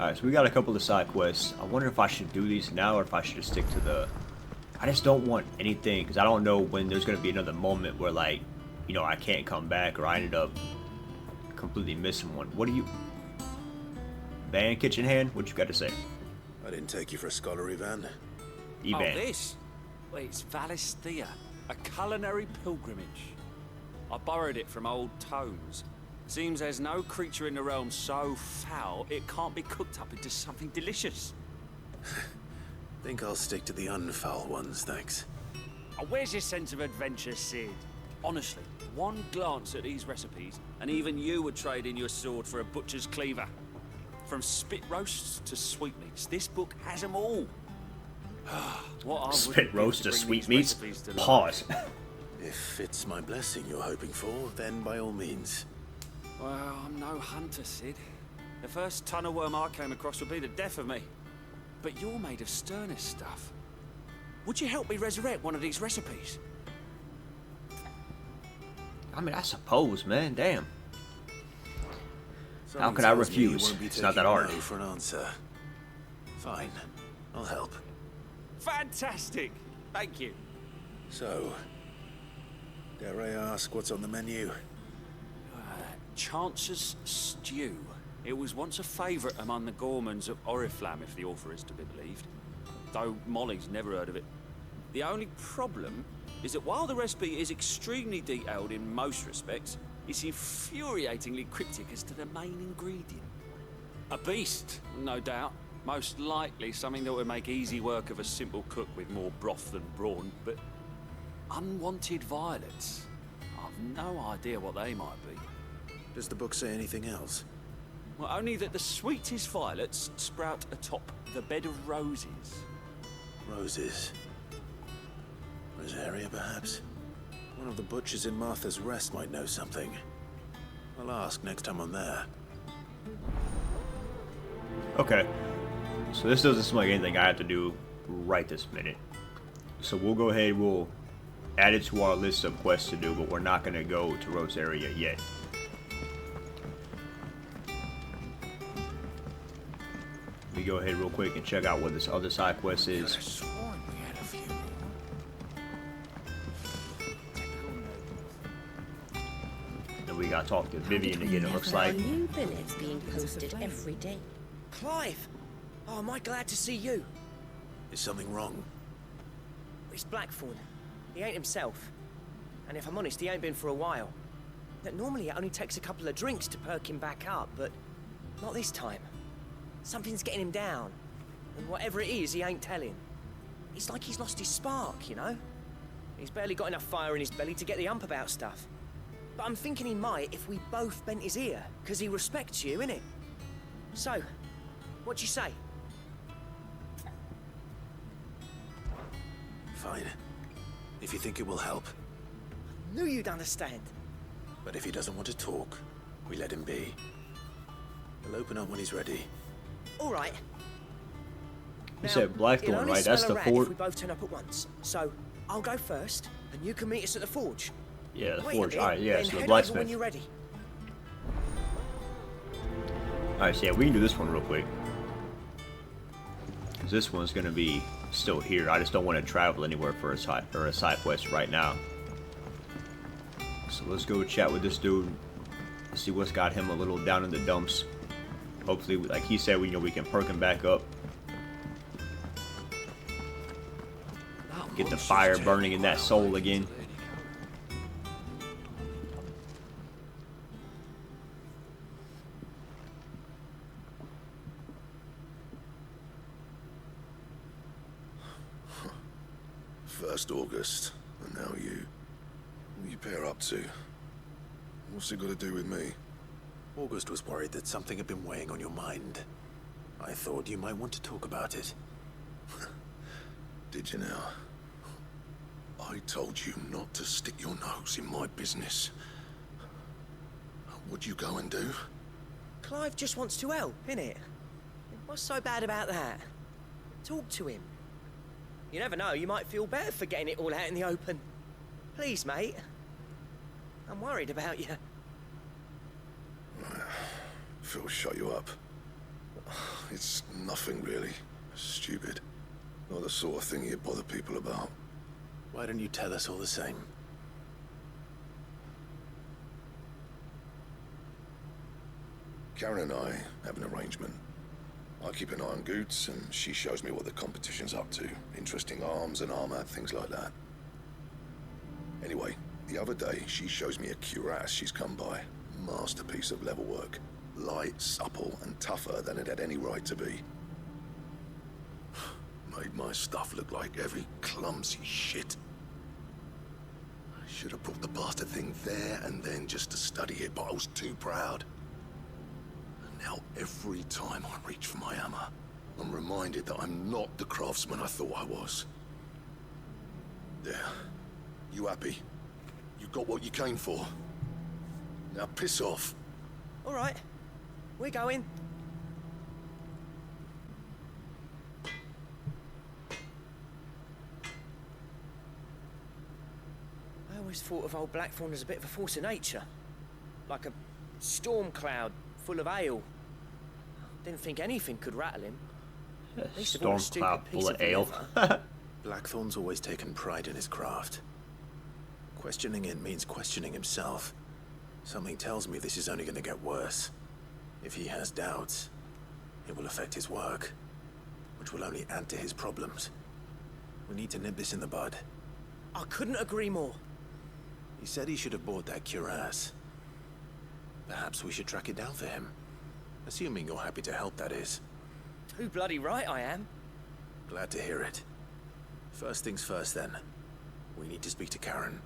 Speaker 1: Alright, so we got a couple of side quests. I wonder if I should do these now or if I should just stick to the... I just don't want anything, because I don't know when there's going to be another moment where, like, you know, I can't come back, or I ended up completely missing one. What do you... Van Kitchen Hand? What you got to say?
Speaker 14: I didn't take you for a scholar, Ivan.
Speaker 1: Ivan.
Speaker 10: Oh, this? Well, it's Valisthea, a culinary pilgrimage. I borrowed it from old tomes. Seems there's no creature in the realm so foul it can't be cooked up into something delicious.
Speaker 3: Think I'll stick to the unfoul ones, thanks.
Speaker 10: Oh, where's your sense of adventure, Sid? Honestly, one glance at these recipes, and even you would trade in your sword for a butcher's cleaver. From spit roasts to sweetmeats, this book has them all. What I
Speaker 1: Spit roast to sweetmeats? Pause.
Speaker 3: If it's my blessing you're hoping for, then by all means.
Speaker 10: Well, I'm no hunter, Sid. The first tunnel worm I came across would be the death of me. But you're made of sterner stuff. Would you help me resurrect one of these recipes?
Speaker 1: I mean, I suppose, man. Damn.
Speaker 3: Something
Speaker 1: How could I
Speaker 3: tells me you
Speaker 1: refuse?
Speaker 3: won't be
Speaker 1: It's not that
Speaker 3: taking
Speaker 1: hard.
Speaker 3: no for an answer. Fine. I'll help.
Speaker 10: Fantastic! Thank you.
Speaker 3: So, dare I ask what's on the menu?
Speaker 10: Chance's Stew. It was once a favourite among the gourmands of Oriflamme, if the author is to be believed. Though Molly's never heard of it. The only problem is that while the recipe is extremely detailed in most respects, it's infuriatingly cryptic as to the main ingredient. A beast, no doubt. Most likely something that would make easy work of a simple cook with more broth than brawn, but unwanted violets. I've no idea what they might be.
Speaker 3: Does the book say anything else?
Speaker 10: Well, only that the sweetest violets sprout atop the bed of roses.
Speaker 3: Roses. Rosaria, perhaps? One of the butchers in Martha's Rest might know something. I'll ask next time I'm there.
Speaker 1: Okay. So this doesn't seem like anything I have to do right this minute. So we'll go ahead, we'll add it to our list of quests to do, but we're not going to go to Rosaria yet. Let me go ahead real quick and check out what this other side quest is. Then we got to talk to Vivian again, it looks like.
Speaker 15: New billets being posted every day.
Speaker 12: Clive! Oh, am I glad to see you?
Speaker 3: Is something wrong?
Speaker 12: It's Blackthorn. He ain't himself. And if I'm honest, he ain't been for a while. Normally it only takes a couple of drinks to perk him back up, but not this time. Something's getting him down. And whatever it is, he ain't telling. It's like he's lost his spark, you know? He's barely got enough fire in his belly to get the ump about stuff. But I'm thinking he might if we both bent his ear, because he respects you, innit? So, what you say?
Speaker 3: Fine. If you think it will help.
Speaker 12: Knew you'd understand.
Speaker 3: But if he doesn't want to talk, we let him be. We'll open up when he's ready.
Speaker 12: All right.
Speaker 1: You said Blackthorn, right? That's the
Speaker 12: fort.
Speaker 1: fort.
Speaker 12: We both turn up at once. So I'll go first, and you can meet us at the forge.
Speaker 1: Yeah, the
Speaker 12: Wait
Speaker 1: forge.
Speaker 12: Bit,
Speaker 1: All right, yeah,
Speaker 12: then
Speaker 1: so the
Speaker 12: head
Speaker 1: blacksmith.
Speaker 12: over when you're ready.
Speaker 1: All right, so yeah, we can do this one real quick. 'Cause this one's gonna be still here. I just don't want to travel anywhere for a side quest right now. So let's go chat with this dude. See what's got him a little down in the dumps. Hopefully, like he said, we can perk him back up. Get the fire burning in that soul again.
Speaker 6: First August, and now you. What you pair up to? What's it got to do with me?
Speaker 3: August was worried that something had been weighing on your mind. I thought you might want to talk about it.
Speaker 6: Did you now? I told you not to stick your nose in my business. What'd you go and do?
Speaker 12: Clive just wants to help, innit? What's so bad about that? Talk to him. You never know, you might feel better for getting it all out in the open. Please, mate. I'm worried about you.
Speaker 6: Phil shut you up. It's nothing really. Stupid. Not the sort of thing you bother people about.
Speaker 3: Why don't you tell us all the same?
Speaker 6: Karen and I have an arrangement. I keep an eye on Goots, and she shows me what the competition's up to. Interesting arms and armor, things like that. Anyway, the other day, she shows me a cuirass she's come by. Masterpiece of level work. Light, supple, and tougher than it had any right to be. Made my stuff look like heavy, clumsy shit. I should have brought the bastard thing there and then just to study it, but I was too proud. And now every time I reach for my hammer, I'm reminded that I'm not the craftsman I thought I was. There. You happy? You got what you came for? Now piss off.
Speaker 12: All right. We're going. I always thought of old Blackthorn as a bit of a force of nature. Like a storm cloud full of ale. Didn't think anything could rattle him.
Speaker 1: Storm cloud full of ale.
Speaker 3: Blackthorn's always taken pride in his craft. Questioning it means questioning himself. Something tells me this is only going to get worse. If he has doubts, it will affect his work, which will only add to his problems. We need to nip this in the bud.
Speaker 12: I couldn't agree more.
Speaker 3: He said he should have bought that cuirass. Perhaps we should track it down for him. Assuming you're happy to help, that is.
Speaker 12: Too bloody right I am.
Speaker 3: Glad to hear it. First things first, then. We need to speak to Karen.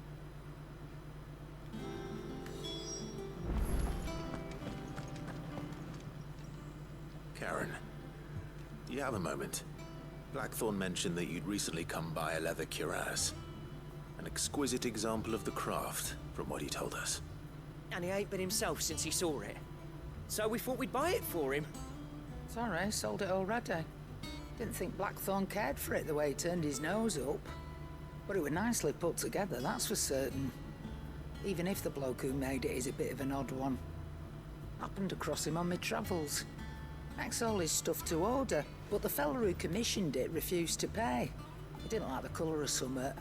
Speaker 3: Karen, do you have a moment? Blackthorn mentioned that you'd recently come by a leather cuirass. An exquisite example of the craft, from what he told us.
Speaker 12: And he ain't been himself since he saw it. So we thought we'd buy it for him.
Speaker 16: Sorry, sold it already. Didn't think Blackthorn cared for it the way he turned his nose up. But it was nicely put together, that's for certain. Even if the bloke who made it is a bit of an odd one. Happened across him on my travels. Makes all his stuff to order, but the fella who commissioned it refused to pay. He didn't like the colour of summit.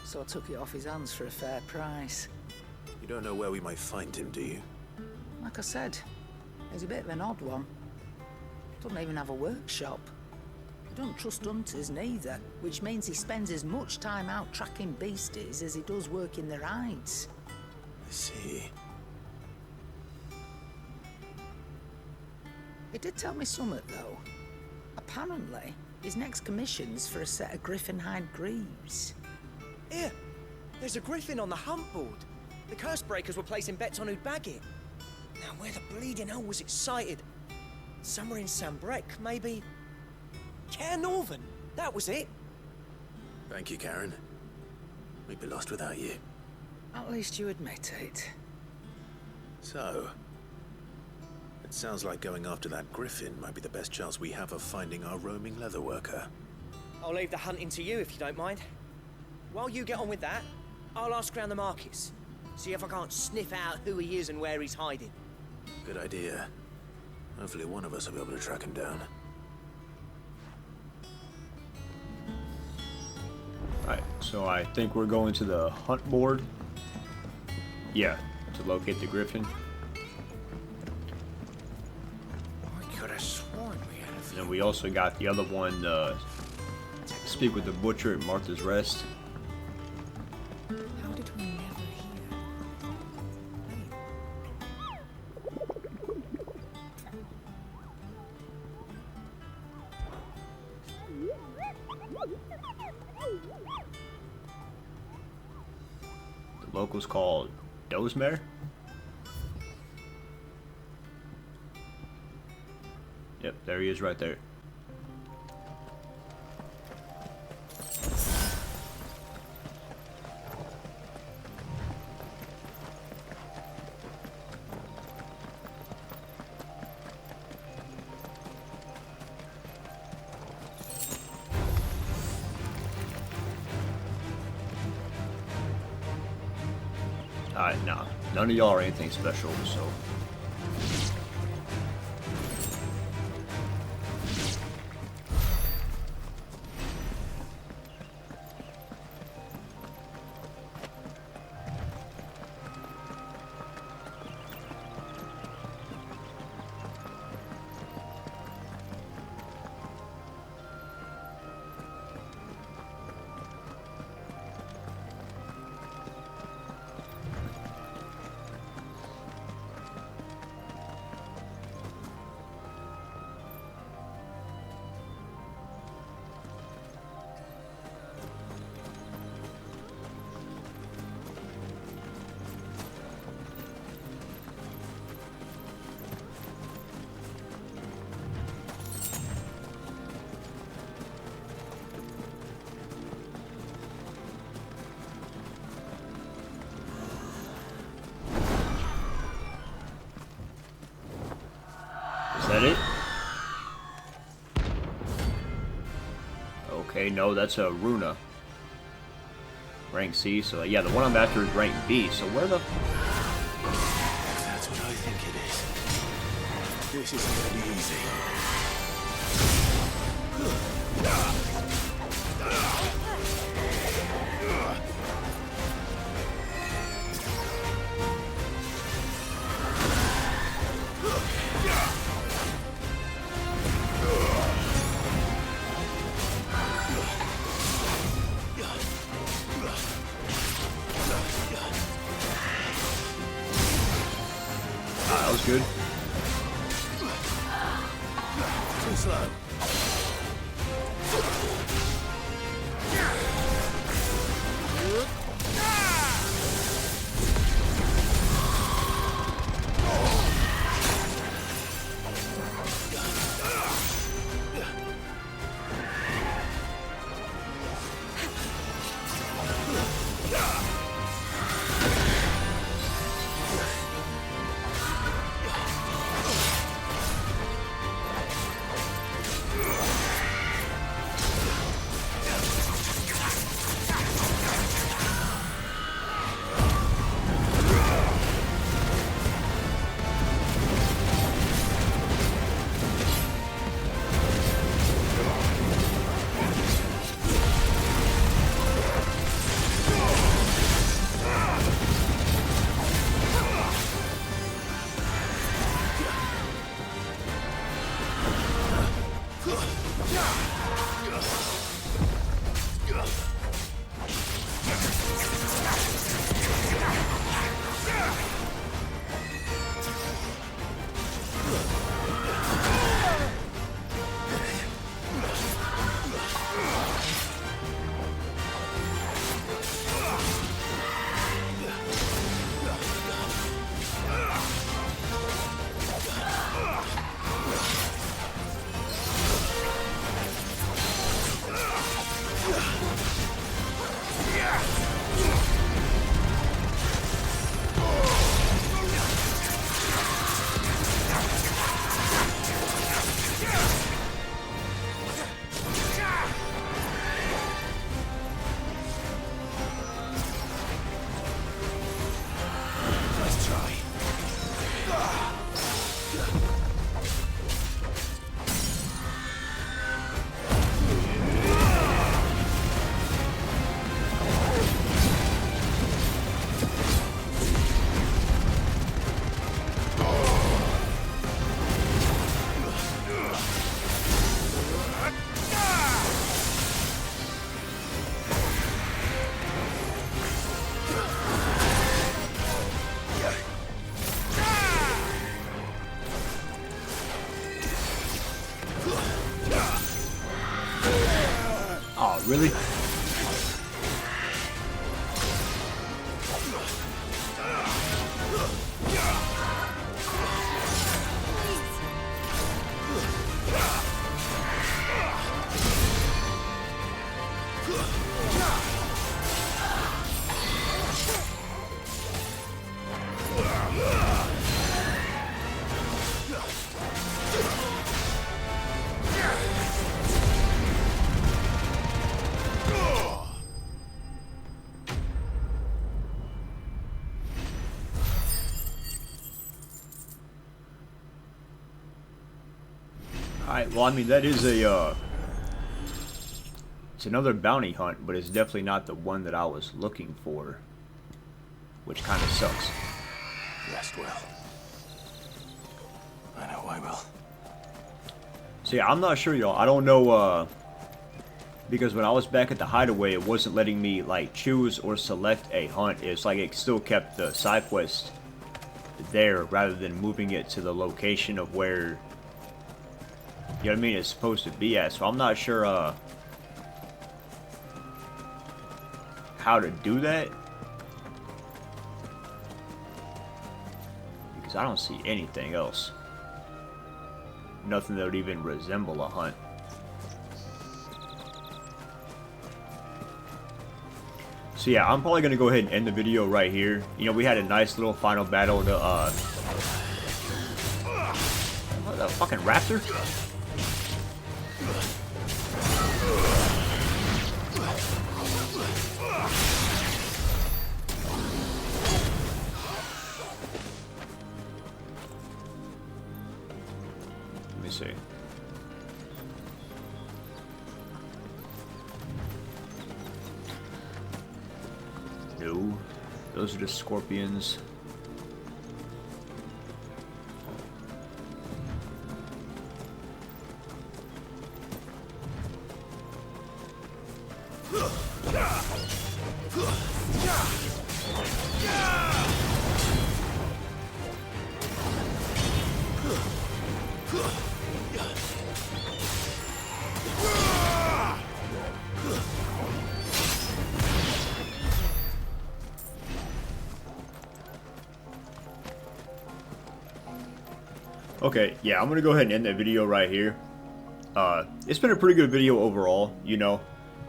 Speaker 16: So I took it off his hands for a fair price.
Speaker 3: You don't know where we might find him, do you?
Speaker 16: Like I said, he's a bit of an odd one. Doesn't even have a workshop. He don't trust hunters neither, which means he spends as much time out tracking beasties as he does working their hides.
Speaker 3: I see.
Speaker 16: He did tell me something, though. Apparently, his next commission's for a set of griffin hide greaves.
Speaker 12: Here, there's a griffin on the hunt board. The curse breakers were placing bets on who'd bag it. Now, where the bleeding hell was it sighted? Somewhere in Sambrec, maybe? Care Northern, that was it.
Speaker 3: Thank you, Karen. We'd be lost without you.
Speaker 16: At least you admit it.
Speaker 3: So, it sounds like going after that griffin might be the best chance we have of finding our roaming leatherworker.
Speaker 12: I'll leave the hunting to you if you don't mind. While you get on with that, I'll ask around the markets. See if I can't sniff out who he is and where he's hiding.
Speaker 3: Good idea. Hopefully one of us will be able to track him down.
Speaker 1: Alright, so I think we're going to the hunt board. Yeah, to locate the griffin.
Speaker 12: I could have sworn we had a
Speaker 1: And then we also got the other one, speak with the butcher at Martha's Rest.
Speaker 2: How did we never hear?
Speaker 1: The local's called Dozemare. Yep, there he is right there. Nah, none of y'all are anything special, so. Is that it? Okay, no, that's a Runa. Rank C, so yeah, the one I'm after is rank B, so where the...
Speaker 3: That's what I think it is. This isn't gonna be easy.
Speaker 1: That was good.
Speaker 3: Too slow.
Speaker 1: Oh, really? Alright, well, I mean, that is a, it's another bounty hunt, but it's definitely not the one that I was looking for, which kind of sucks.
Speaker 3: Rest well. I know I will.
Speaker 1: So yeah, I'm not sure, y'all. I don't know, because when I was back at the hideaway, it wasn't letting me, like, choose or select a hunt. It's like it still kept the side quest there, rather than moving it to the location of where, you know what I mean, it's supposed to be at. So I'm not sure, how to do that. Because I don't see anything else. Nothing that would even resemble a hunt. So yeah, I'm probably gonna go ahead and end the video right here. You know, we had a nice little final battle to, what, the fucking raptor? Let me see. No, those are just scorpions. Okay, yeah, I'm gonna go ahead and end that video right here. It's been a pretty good video overall, you know.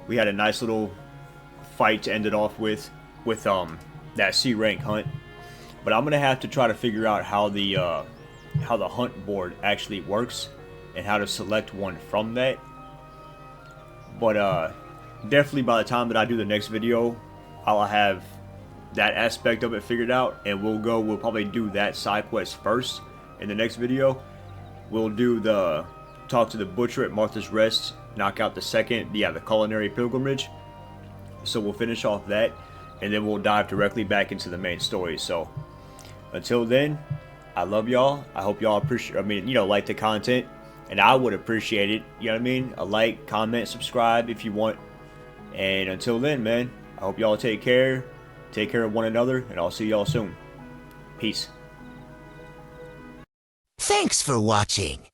Speaker 1: We had a nice little fight to end it off with that C rank hunt. But I'm gonna have to try to figure out how the hunt board actually works and how to select one from that. But definitely by the time that I do the next video, I'll have that aspect of it figured out, and we'll probably do that side quest first. In the next video, we'll do the talk to the butcher at Martha's Rest, knock out the culinary pilgrimage. So we'll finish off that, and then we'll dive directly back into the main story. So until then, I love y'all. I hope y'all like the content, and I would appreciate it. You know what I mean? A like, comment, subscribe if you want. And until then, man, I hope y'all take care of one another, and I'll see y'all soon. Peace.
Speaker 17: Thanks for watching.